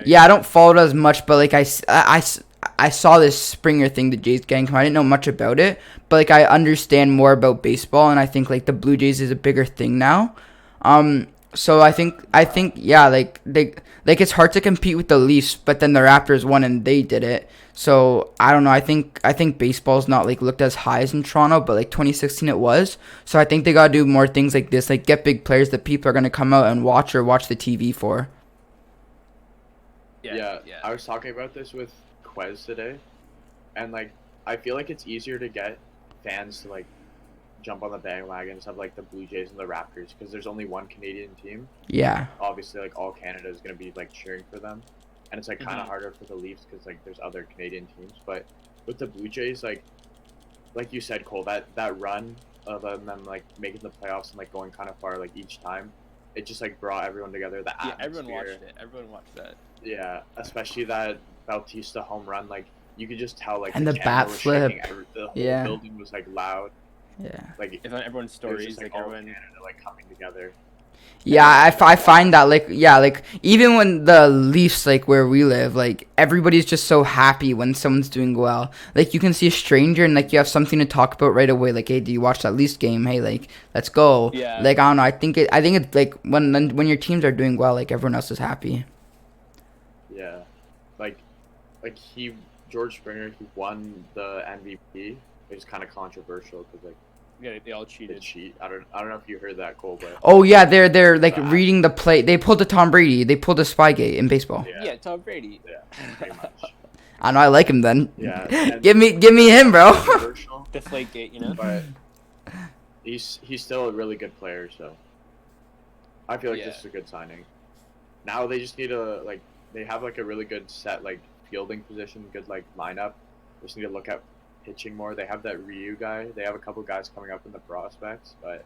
Speaker 1: Yeah, I don't follow it as much, but like I saw this Springer thing the Jays getting. I didn't know much about it, but like I understand more about baseball, and I think like the Blue Jays is a bigger thing now. So I think yeah, like it's hard to compete with the Leafs, but then the Raptors won and they did it. So I don't know. I think baseball's not like looked as high as in Toronto, but like 2016 it was. So I think they gotta do more things like this, like get big players that people are gonna come out and watch or watch the TV for.
Speaker 3: Yeah, I was talking about this with Quez today, and like I feel like it's easier to get fans to like jump on the bandwagons of like the Blue Jays and the Raptors because there's only one Canadian team.
Speaker 1: Yeah.
Speaker 3: Obviously, like all Canada is gonna be like cheering for them, and it's like kind of
Speaker 2: Mhm.
Speaker 3: harder for the Leafs because like there's other Canadian teams. But with the Blue Jays, like you said, Cole, that run of them like making the playoffs and like going kind of far like each time, it just like brought everyone together. The
Speaker 2: Yeah,
Speaker 3: atmosphere.
Speaker 2: everyone watched it. Everyone watched that.
Speaker 3: Yeah, especially that Bautista home run, like you could just tell, like
Speaker 1: And the
Speaker 3: camera
Speaker 1: bat
Speaker 3: was shaking,
Speaker 1: flip.
Speaker 3: the whole
Speaker 1: Yeah.
Speaker 3: building was like loud,
Speaker 1: Yeah.
Speaker 3: like
Speaker 2: It's on everyone's
Speaker 3: it was
Speaker 2: stories.
Speaker 3: just
Speaker 2: Like
Speaker 3: all
Speaker 2: everyone.
Speaker 3: Canada like coming together.
Speaker 1: Yeah, I find that like yeah, like even when the Leafs like where we live, like everybody's just so happy when someone's doing well. Like you can see a stranger and like you have something to talk about right away. Like, hey, do you watch that Leafs game? Hey, like let's go.
Speaker 2: Yeah.
Speaker 1: Like I don't know. I think it's like when your teams are doing well, like everyone else is happy.
Speaker 3: Yeah, like George Springer, he won the MVP. It's kind of controversial because like
Speaker 2: Yeah, they all
Speaker 3: the
Speaker 2: cheated.
Speaker 3: cheat. I don't know if you heard that, Cole, but
Speaker 1: Oh yeah, they're like reading the play. They pulled a Tom Brady. They pulled a Spygate in baseball.
Speaker 2: Yeah, Tom Brady.
Speaker 3: yeah, pretty much.
Speaker 1: I know. I like him then.
Speaker 3: Yeah, and-
Speaker 1: give me him, bro.
Speaker 3: Controversial,
Speaker 2: Deflategate, you know.
Speaker 3: but he's still a really good player, so I feel like
Speaker 2: Yeah.
Speaker 3: this is a good signing. Now they just need to like they have like a really good set like fielding position, good like lineup. They just need to look at pitching more. They have that Ryu guy. They have a couple guys coming up in the prospects, but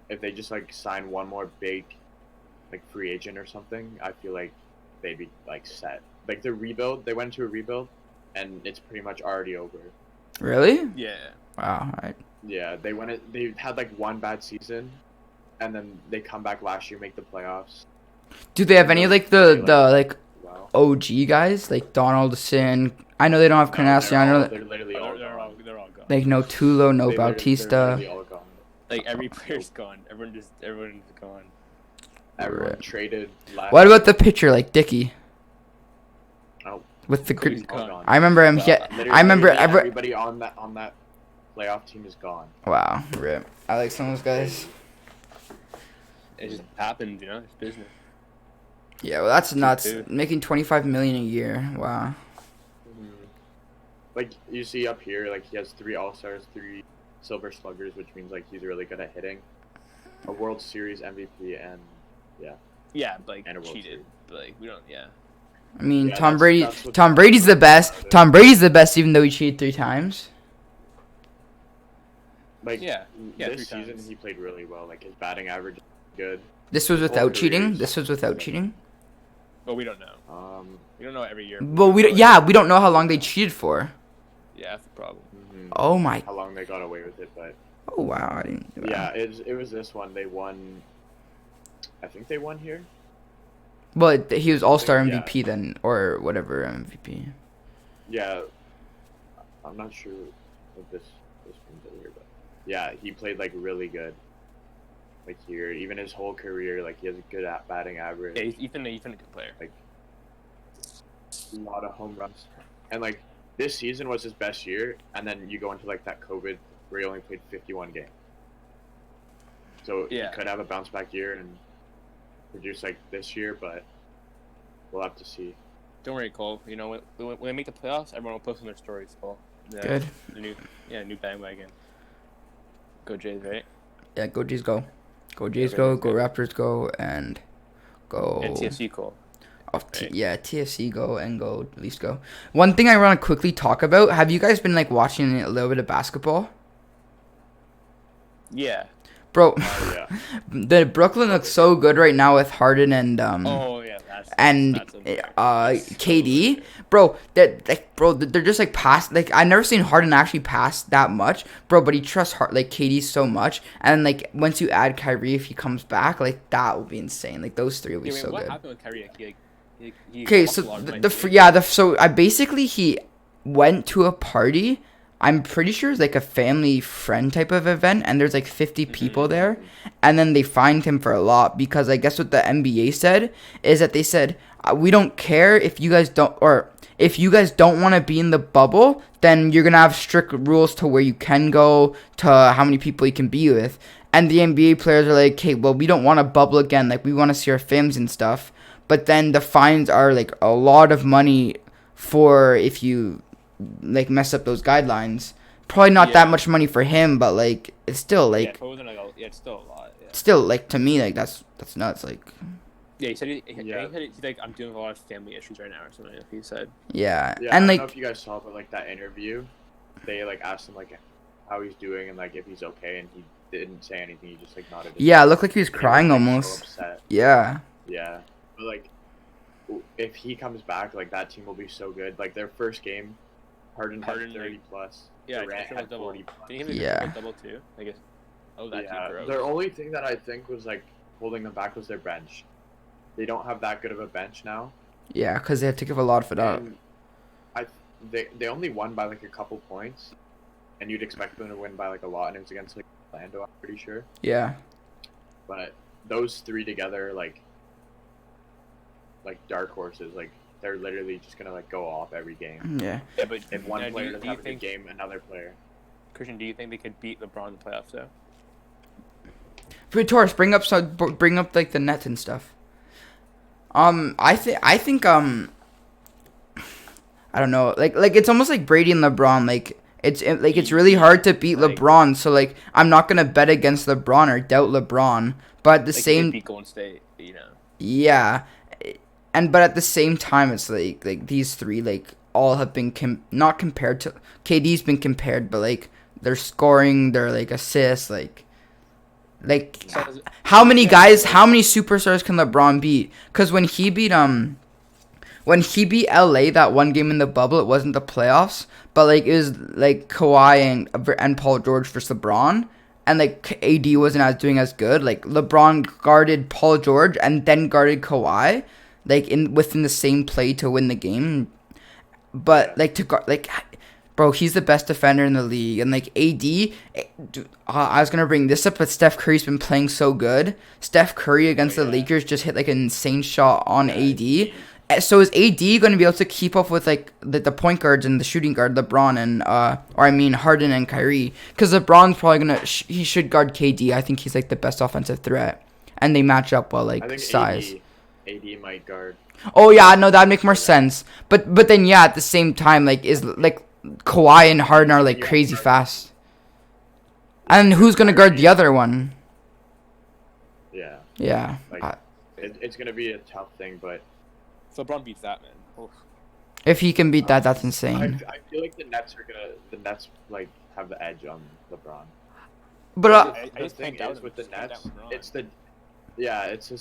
Speaker 3: if they just like sign one more big like free agent or something, I feel like they'd be like set. Like the rebuild, they went into a rebuild, and it's pretty much already over.
Speaker 1: Really?
Speaker 2: Yeah.
Speaker 1: Wow. All right.
Speaker 3: Yeah, they had like one bad season, and then they come back last year, make the playoffs.
Speaker 1: Do they have any like the like
Speaker 3: Wow.
Speaker 1: OG guys like Donaldson? I know they don't have Canassi. I know that,
Speaker 3: They're literally
Speaker 2: Oh,
Speaker 3: all
Speaker 2: they're all
Speaker 3: gone.
Speaker 2: gone.
Speaker 1: like no Tulo, no
Speaker 3: They're
Speaker 1: Bautista.
Speaker 3: literally all gone.
Speaker 2: Like every player's gone. Everyone's gone.
Speaker 3: Everyone
Speaker 1: Right.
Speaker 3: traded last.
Speaker 1: What about the pitcher like Dickey?
Speaker 3: Oh,
Speaker 1: With the
Speaker 2: Cody's
Speaker 1: gr-
Speaker 3: all
Speaker 2: gone.
Speaker 3: gone.
Speaker 1: I remember him.
Speaker 3: Well,
Speaker 1: Yeah, I remember
Speaker 3: everybody on that playoff team is gone.
Speaker 1: Wow. Rip. I like some of those guys.
Speaker 2: It just happened, you know. It's business.
Speaker 1: Yeah, well that's nuts.
Speaker 2: Dude.
Speaker 1: Making 25 million a year. Wow.
Speaker 3: Like you see up here, like he has 3 All-Stars, 3 Silver Sluggers, which means like he's really good at hitting. A World Series MVP and
Speaker 2: Yeah, but, like
Speaker 3: And a World
Speaker 2: cheated. But, like we don't. Yeah.
Speaker 1: I mean,
Speaker 3: Yeah,
Speaker 1: Tom
Speaker 3: that's what-
Speaker 1: Tom Brady's the best. Tom Brady's the best, even though he cheated 3 times.
Speaker 3: like
Speaker 2: Yeah,
Speaker 3: this
Speaker 2: 3
Speaker 3: season
Speaker 2: times.
Speaker 3: he played really well. Like his batting average is good.
Speaker 1: This was
Speaker 3: His
Speaker 1: without
Speaker 3: whole
Speaker 1: cheating.
Speaker 3: career's-
Speaker 1: This was without cheating.
Speaker 2: But we don't know. We don't know every year.
Speaker 1: But we don't, yeah, we don't know how long they cheated for.
Speaker 2: Yeah, that's the problem.
Speaker 1: Oh my.
Speaker 3: How long they got away with it, but
Speaker 1: Oh wow. I didn't. Wow.
Speaker 3: yeah, it was this one. They won. I think they won here.
Speaker 1: Well, he was All Star
Speaker 3: Yeah.
Speaker 1: MVP then, or whatever MVP.
Speaker 3: Yeah, I'm not sure what this one's over here, but yeah, he played like really good. Like here, even his whole career, like he has a good batting average,
Speaker 2: Yeah, Ethan a good player.
Speaker 3: a lot of home runs, and like this season was his best year. And then you go into like that COVID where he only played 51 games. So
Speaker 2: Yeah.
Speaker 3: he could have a bounce back year and produce like this year, but we'll have to see.
Speaker 2: Don't worry, Cole. You know when they make the playoffs, everyone will post on their stories, Cole. Yeah,
Speaker 1: Good.
Speaker 2: The new bandwagon. Go Jays, right?
Speaker 1: Yeah, go Jays, go. Go Jays, go. Go Raptors, go, and go.
Speaker 2: And TFC, Cole.
Speaker 1: Oh,
Speaker 2: Right.
Speaker 1: yeah, TFC go and go Leafs go. One thing I want to quickly talk about. Have you guys been like watching a little bit of basketball,
Speaker 2: Yeah.
Speaker 1: bro?
Speaker 3: Oh yeah,
Speaker 1: The Brooklyn looks so good right now with Harden and
Speaker 2: Oh yeah, that's
Speaker 1: KD, bro. They're just like past. Like I never seen Harden actually pass that much, bro. But he trusts KD so much, and like once you add Kyrie, if he comes back, like that will be insane. Like those 3 will be so
Speaker 2: what
Speaker 1: good.
Speaker 2: happened with Kyrie? He
Speaker 1: Okay,
Speaker 2: walked
Speaker 1: so
Speaker 2: a lot of times,
Speaker 1: so I basically he went to a party I'm pretty sure it's like a family friend type of event, and there's like 50 people there, and then they fined him for a lot because I guess what the NBA said is that they said we don't care if you guys don't or if you guys don't want to be in the bubble, then you're gonna have strict rules to where you can go, to how many people you can be with, and the NBA players are like, okay, well we don't want to bubble again, like we want to see our families and stuff, but then the fines are like a lot of money for if you like mess up those guidelines. Probably not that much money for him, but like it's still like
Speaker 2: if it wasn't like it's still a lot. Yeah.
Speaker 1: still like to me like that's nuts. Like
Speaker 2: Yeah, he said he's like I'm dealing with a lot of family issues right now or something. He said.
Speaker 1: yeah,
Speaker 3: Yeah,
Speaker 1: and
Speaker 3: I
Speaker 1: like
Speaker 3: don't know if you guys saw, but like that interview, they like asked him like how he's doing and like if he's okay, and he didn't say anything. He just like nodded.
Speaker 1: yeah, it looked like he was
Speaker 3: And
Speaker 1: crying
Speaker 3: was, like,
Speaker 1: almost.
Speaker 3: So upset.
Speaker 1: Yeah,
Speaker 3: Yeah, but like if he comes back, like that team will be so good. Like their first game, Harden had 30 plus.
Speaker 2: Yeah,
Speaker 3: Durant had
Speaker 2: double.
Speaker 3: 40 plus.
Speaker 2: Did he
Speaker 1: Yeah.
Speaker 2: have double too? I guess. Oh, that
Speaker 3: Yeah,
Speaker 2: team broke.
Speaker 3: their only thing that I think was like holding them back was their bench. They don't have that good of a bench now.
Speaker 1: yeah, because they had to give a lot of it up.
Speaker 3: And they only won by like a couple points, and you'd expect them to win by like a lot, and it was against like Orlando, I'm pretty sure.
Speaker 1: Yeah,
Speaker 3: But those three together, like dark horses, like they're literally just gonna like go off every game.
Speaker 1: yeah.
Speaker 2: Yeah, but
Speaker 3: If one
Speaker 2: now,
Speaker 3: player
Speaker 2: do
Speaker 3: doesn't
Speaker 2: you
Speaker 3: have a good
Speaker 2: think
Speaker 3: game, another player.
Speaker 2: Christian? Do you think they could beat LeBron in the playoffs though?
Speaker 1: For Taurus, bring up like the Nets and stuff. I think I don't know, like it's almost like Brady and LeBron, like it's really hard to beat
Speaker 2: Like-
Speaker 1: LeBron, so like I'm not gonna bet against LeBron or doubt LeBron, but at the
Speaker 2: Like,
Speaker 1: same
Speaker 2: they beat Golden State, you know.
Speaker 1: yeah, and but at the same time it's like these three like all have been not compared to KD's been compared, but like their scoring, their like assists, like
Speaker 2: So-
Speaker 1: how many guys, how many superstars can LeBron beat? Because when he beat LA that one game in the bubble, it wasn't the playoffs, but like it was like Kawhi and Paul George versus LeBron, and like AD wasn't doing as good. Like LeBron guarded Paul George and then guarded Kawhi, like within the same play to win the game. But like to guard like. Bro, he's the best defender in the league. And, like, AD, I was going to bring this up, but Steph Curry's been playing so good. Steph Curry against the Lakers just hit, like, an insane shot on AD. So is AD going to be able to keep up with, like, the point guards and the shooting guard, LeBron and, Harden and Kyrie? Because LeBron's probably going to, he should guard KD. I think he's, like, the best offensive threat. And they match up well,
Speaker 3: I
Speaker 1: like,
Speaker 3: think
Speaker 1: size.
Speaker 3: AD might guard.
Speaker 1: Oh, yeah, no, that'd make more sense. But then, yeah, at the same time, like, Kawhi and Harden are like crazy fast. And who's gonna guard the other one?
Speaker 3: Yeah.
Speaker 1: Yeah.
Speaker 3: Like, it's gonna be a tough thing, but
Speaker 2: So LeBron beats that man. Oof.
Speaker 1: If he can beat that, that's insane.
Speaker 3: I feel like the Nets like have the edge on LeBron.
Speaker 1: But
Speaker 2: I
Speaker 3: The
Speaker 2: just
Speaker 3: thing
Speaker 2: can't doubt
Speaker 3: is
Speaker 2: him.
Speaker 3: with the
Speaker 2: Just can't
Speaker 3: Nets,
Speaker 2: doubt LeBron.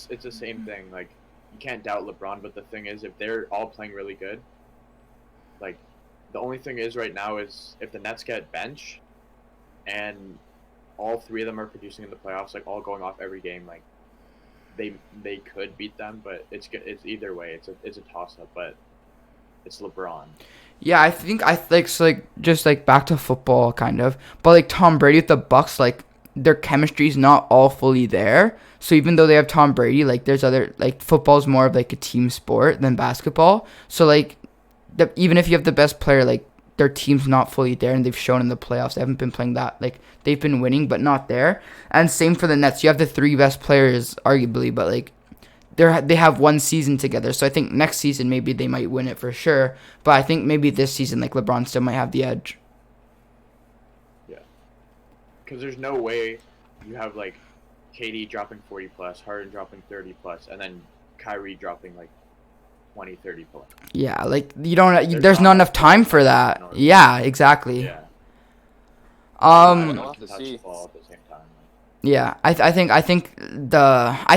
Speaker 3: it's the same thing. Like you can't doubt LeBron, but the thing is, if they're all playing really good, like the only thing is right now is if the Nets get bench, and all three of them are producing in the playoffs, like all going off every game, like they could beat them, but it's either way. It's a toss up, but it's LeBron.
Speaker 1: yeah, I think so, like just like back to football kind of. But like Tom Brady with the Bucks, like their chemistry's not all fully there. So even though they have Tom Brady, like there's other like football's more of like a team sport than basketball. So like even if you have the best player, like their team's not fully there, and they've shown in the playoffs they haven't been playing that. Like they've been winning, but not there. And same for the Nets. You have the three best players, arguably, but like they have one season together. So I think next season maybe they might win it for sure. But I think maybe this season, like LeBron still might have the edge.
Speaker 3: Yeah, because there's no way you have like KD dropping 40 plus, Harden dropping 30 plus, and then Kyrie dropping like 20, 30 plus.
Speaker 1: Yeah, like you don't. There's not enough time for that. Yeah, exactly.
Speaker 3: Yeah.
Speaker 2: We'll have to
Speaker 3: Touch
Speaker 2: see.
Speaker 3: the ball at the same time.
Speaker 1: Yeah, I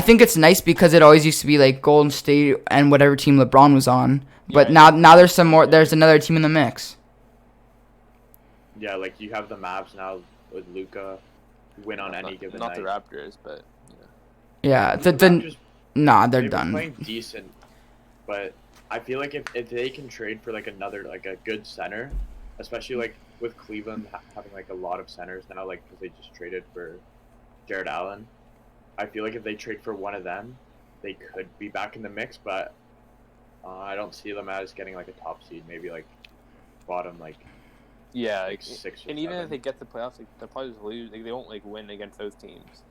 Speaker 1: think it's nice because it always used to be like Golden State and whatever team LeBron was on, but
Speaker 2: Yeah.
Speaker 1: now there's some more. There's another team in the mix.
Speaker 3: Yeah, like you have the Mavs now with Luka, win on any given
Speaker 2: Not
Speaker 3: night.
Speaker 2: the Raptors, but
Speaker 1: Yeah,
Speaker 3: The Raptors,
Speaker 1: nah, they're
Speaker 3: they've been
Speaker 1: done.
Speaker 3: playing decent, but I feel like if they can trade for like another like a good center, especially like with Cleveland having like a lot of centers now, like because they just traded for Jared Allen. I feel like if they trade for one of them, they could be back in the mix, but I don't see them as getting like a top seed. Maybe like bottom like
Speaker 2: Yeah, like,
Speaker 3: 6 or
Speaker 2: and even
Speaker 3: 7.
Speaker 2: if they get to the playoffs, like, they'll probably just lose. Like, they won't like win against those teams.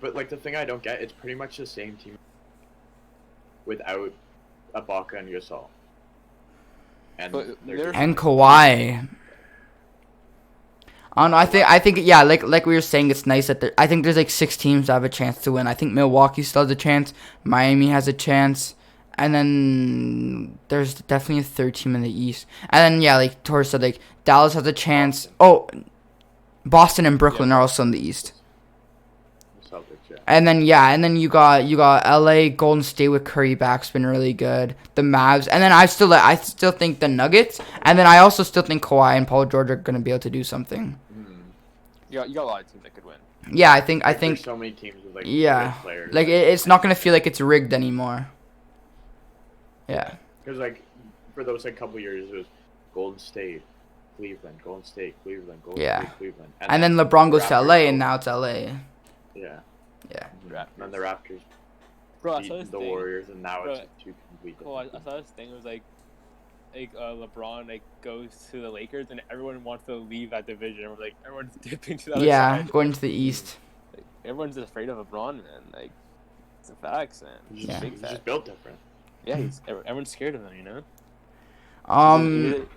Speaker 3: But like the thing I don't get, it's pretty much the same team without Ibaka and Gasol. And
Speaker 2: But
Speaker 3: they're
Speaker 2: they're-
Speaker 3: just-
Speaker 1: And Kawhi. I don't know. I think, yeah, like we were saying, it's nice that I think there's like 6 teams that have a chance to win. I think Milwaukee still has a chance. Miami has a chance, and then there's definitely a third team in the East. And then yeah, like Torres said, like Dallas has a chance. Oh, Boston and Brooklyn are also in the East.
Speaker 3: Celtics, yeah.
Speaker 1: And then you got LA, Golden State with Curry back's been really good. The Mavs, and then I still think the Nuggets, and then I also still think Kawhi and Paul George are gonna be able to do something.
Speaker 2: You got a lot of teams that could win.
Speaker 1: Yeah, I think
Speaker 3: There's so many teams with like
Speaker 1: yeah,
Speaker 3: good players.
Speaker 1: like it's not gonna feel like it's rigged anymore. Yeah,
Speaker 3: Because like for those like couple years, it was Golden State, Cleveland, Golden State, Cleveland, Golden
Speaker 1: Yeah.
Speaker 3: State, Cleveland,
Speaker 1: and then LeBron goes to
Speaker 3: Raptors
Speaker 1: LA,
Speaker 3: go-
Speaker 1: and now it's LA.
Speaker 3: yeah,
Speaker 1: Yeah,
Speaker 3: and then the Raptors
Speaker 2: Bro, I
Speaker 3: beat
Speaker 2: saw this
Speaker 3: the
Speaker 2: thing.
Speaker 3: Warriors, and now it's
Speaker 2: Bro,
Speaker 3: two complete.
Speaker 2: Cool, I
Speaker 3: different
Speaker 2: saw this thing. It was like LeBron like goes to the Lakers, and everyone wants to leave that division. Everyone's dipping to the other
Speaker 1: yeah,
Speaker 2: side.
Speaker 1: going to the East.
Speaker 2: Like, everyone's just afraid of LeBron, man. Like, it's a facts, man.
Speaker 3: teams.
Speaker 2: He's
Speaker 1: Yeah.
Speaker 2: a big
Speaker 3: He's
Speaker 2: fact.
Speaker 3: just built different.
Speaker 2: Yeah, everyone's scared of him, you know.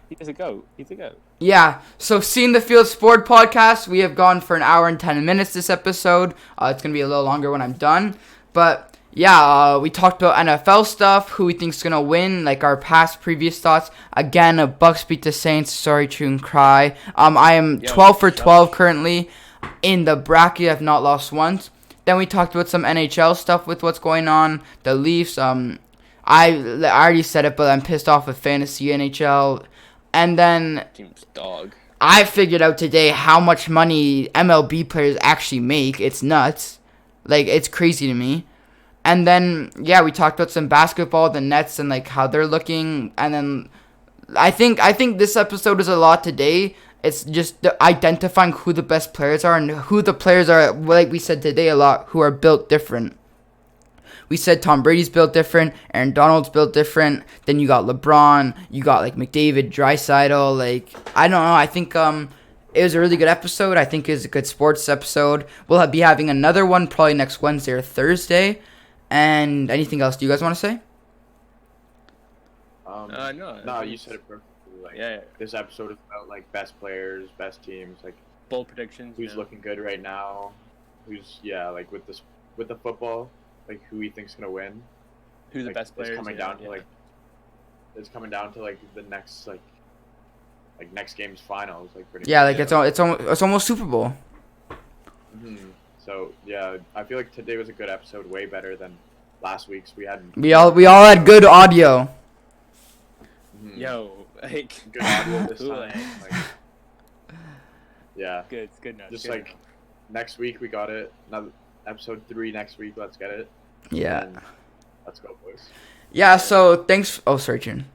Speaker 2: He's a goat. He's a goat.
Speaker 1: Yeah, so Seeing the Field Sport podcast, we have gone for an hour and 10 minutes this episode. It's going to be a little longer when I'm done. But yeah, we talked about NFL stuff, who we think's going to win, like our previous thoughts. Again, Bucks beat the Saints. Sorry, true and cry. I am 12 for 12 currently in the bracket. I've not lost once. Then we talked about some NHL stuff with what's going on. The Leafs, I already said it, but I'm pissed off with fantasy NHL. And then
Speaker 2: Team's dog.
Speaker 1: I figured out today how much money MLB players actually make. It's nuts. Like, it's crazy to me. And then, yeah, we talked about some basketball, the Nets, and, like, how they're looking. And then I think this episode is a lot today. It's just identifying who the best players are and who the players are, like we said today a lot, who are built different. We said Tom Brady's built different, Aaron Donald's built different. Then you got LeBron, you got like McDavid, Draisaitl. Like, I don't know. I think it was a really good episode. I think it was a good sports episode. We'll be having another one probably next Wednesday or Thursday. And anything else do you guys want to say?
Speaker 3: No, you said it perfectly. Like,
Speaker 2: Yeah.
Speaker 3: this episode is about like best players, best teams, like
Speaker 2: Bold predictions.
Speaker 3: who's looking good right now, who's like with the football, like who he thinks gonna win.
Speaker 2: Who's the
Speaker 3: Like,
Speaker 2: best players?
Speaker 3: It's coming down to like the next like next game's finals, like pretty
Speaker 1: Yeah,
Speaker 3: much.
Speaker 1: like it's almost Super Bowl.
Speaker 3: So yeah, I feel like today was a good episode, way better than last week's. We had
Speaker 1: We all had good audio.
Speaker 2: Yo, like
Speaker 3: good audio this
Speaker 2: Cool,
Speaker 3: time.
Speaker 2: eh?
Speaker 3: Like, yeah,
Speaker 2: good. It's good enough.
Speaker 3: just
Speaker 2: good
Speaker 3: like
Speaker 2: enough.
Speaker 3: next week we got it. Another episode 3 next week. Let's get it.
Speaker 1: Yeah.
Speaker 3: And let's go, boys.
Speaker 1: Yeah, so thanks. Oh, sorry, June.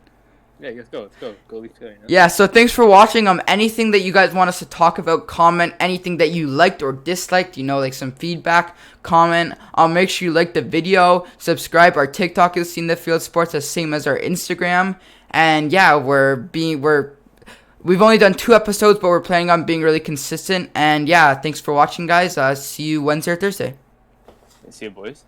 Speaker 2: Yeah, let's go. Go Leafs. Go. You know?
Speaker 1: Yeah, so thanks for watching. Anything that you guys want us to talk about, comment. Anything that you liked or disliked, like some feedback, comment. Make sure you like the video, subscribe. Our TikTok is Seeing the Field Sports, the same as our Instagram. And yeah, we've only done 2 episodes, but we're planning on being really consistent. And yeah, thanks for watching, guys. See you Wednesday or Thursday.
Speaker 2: See you, boys.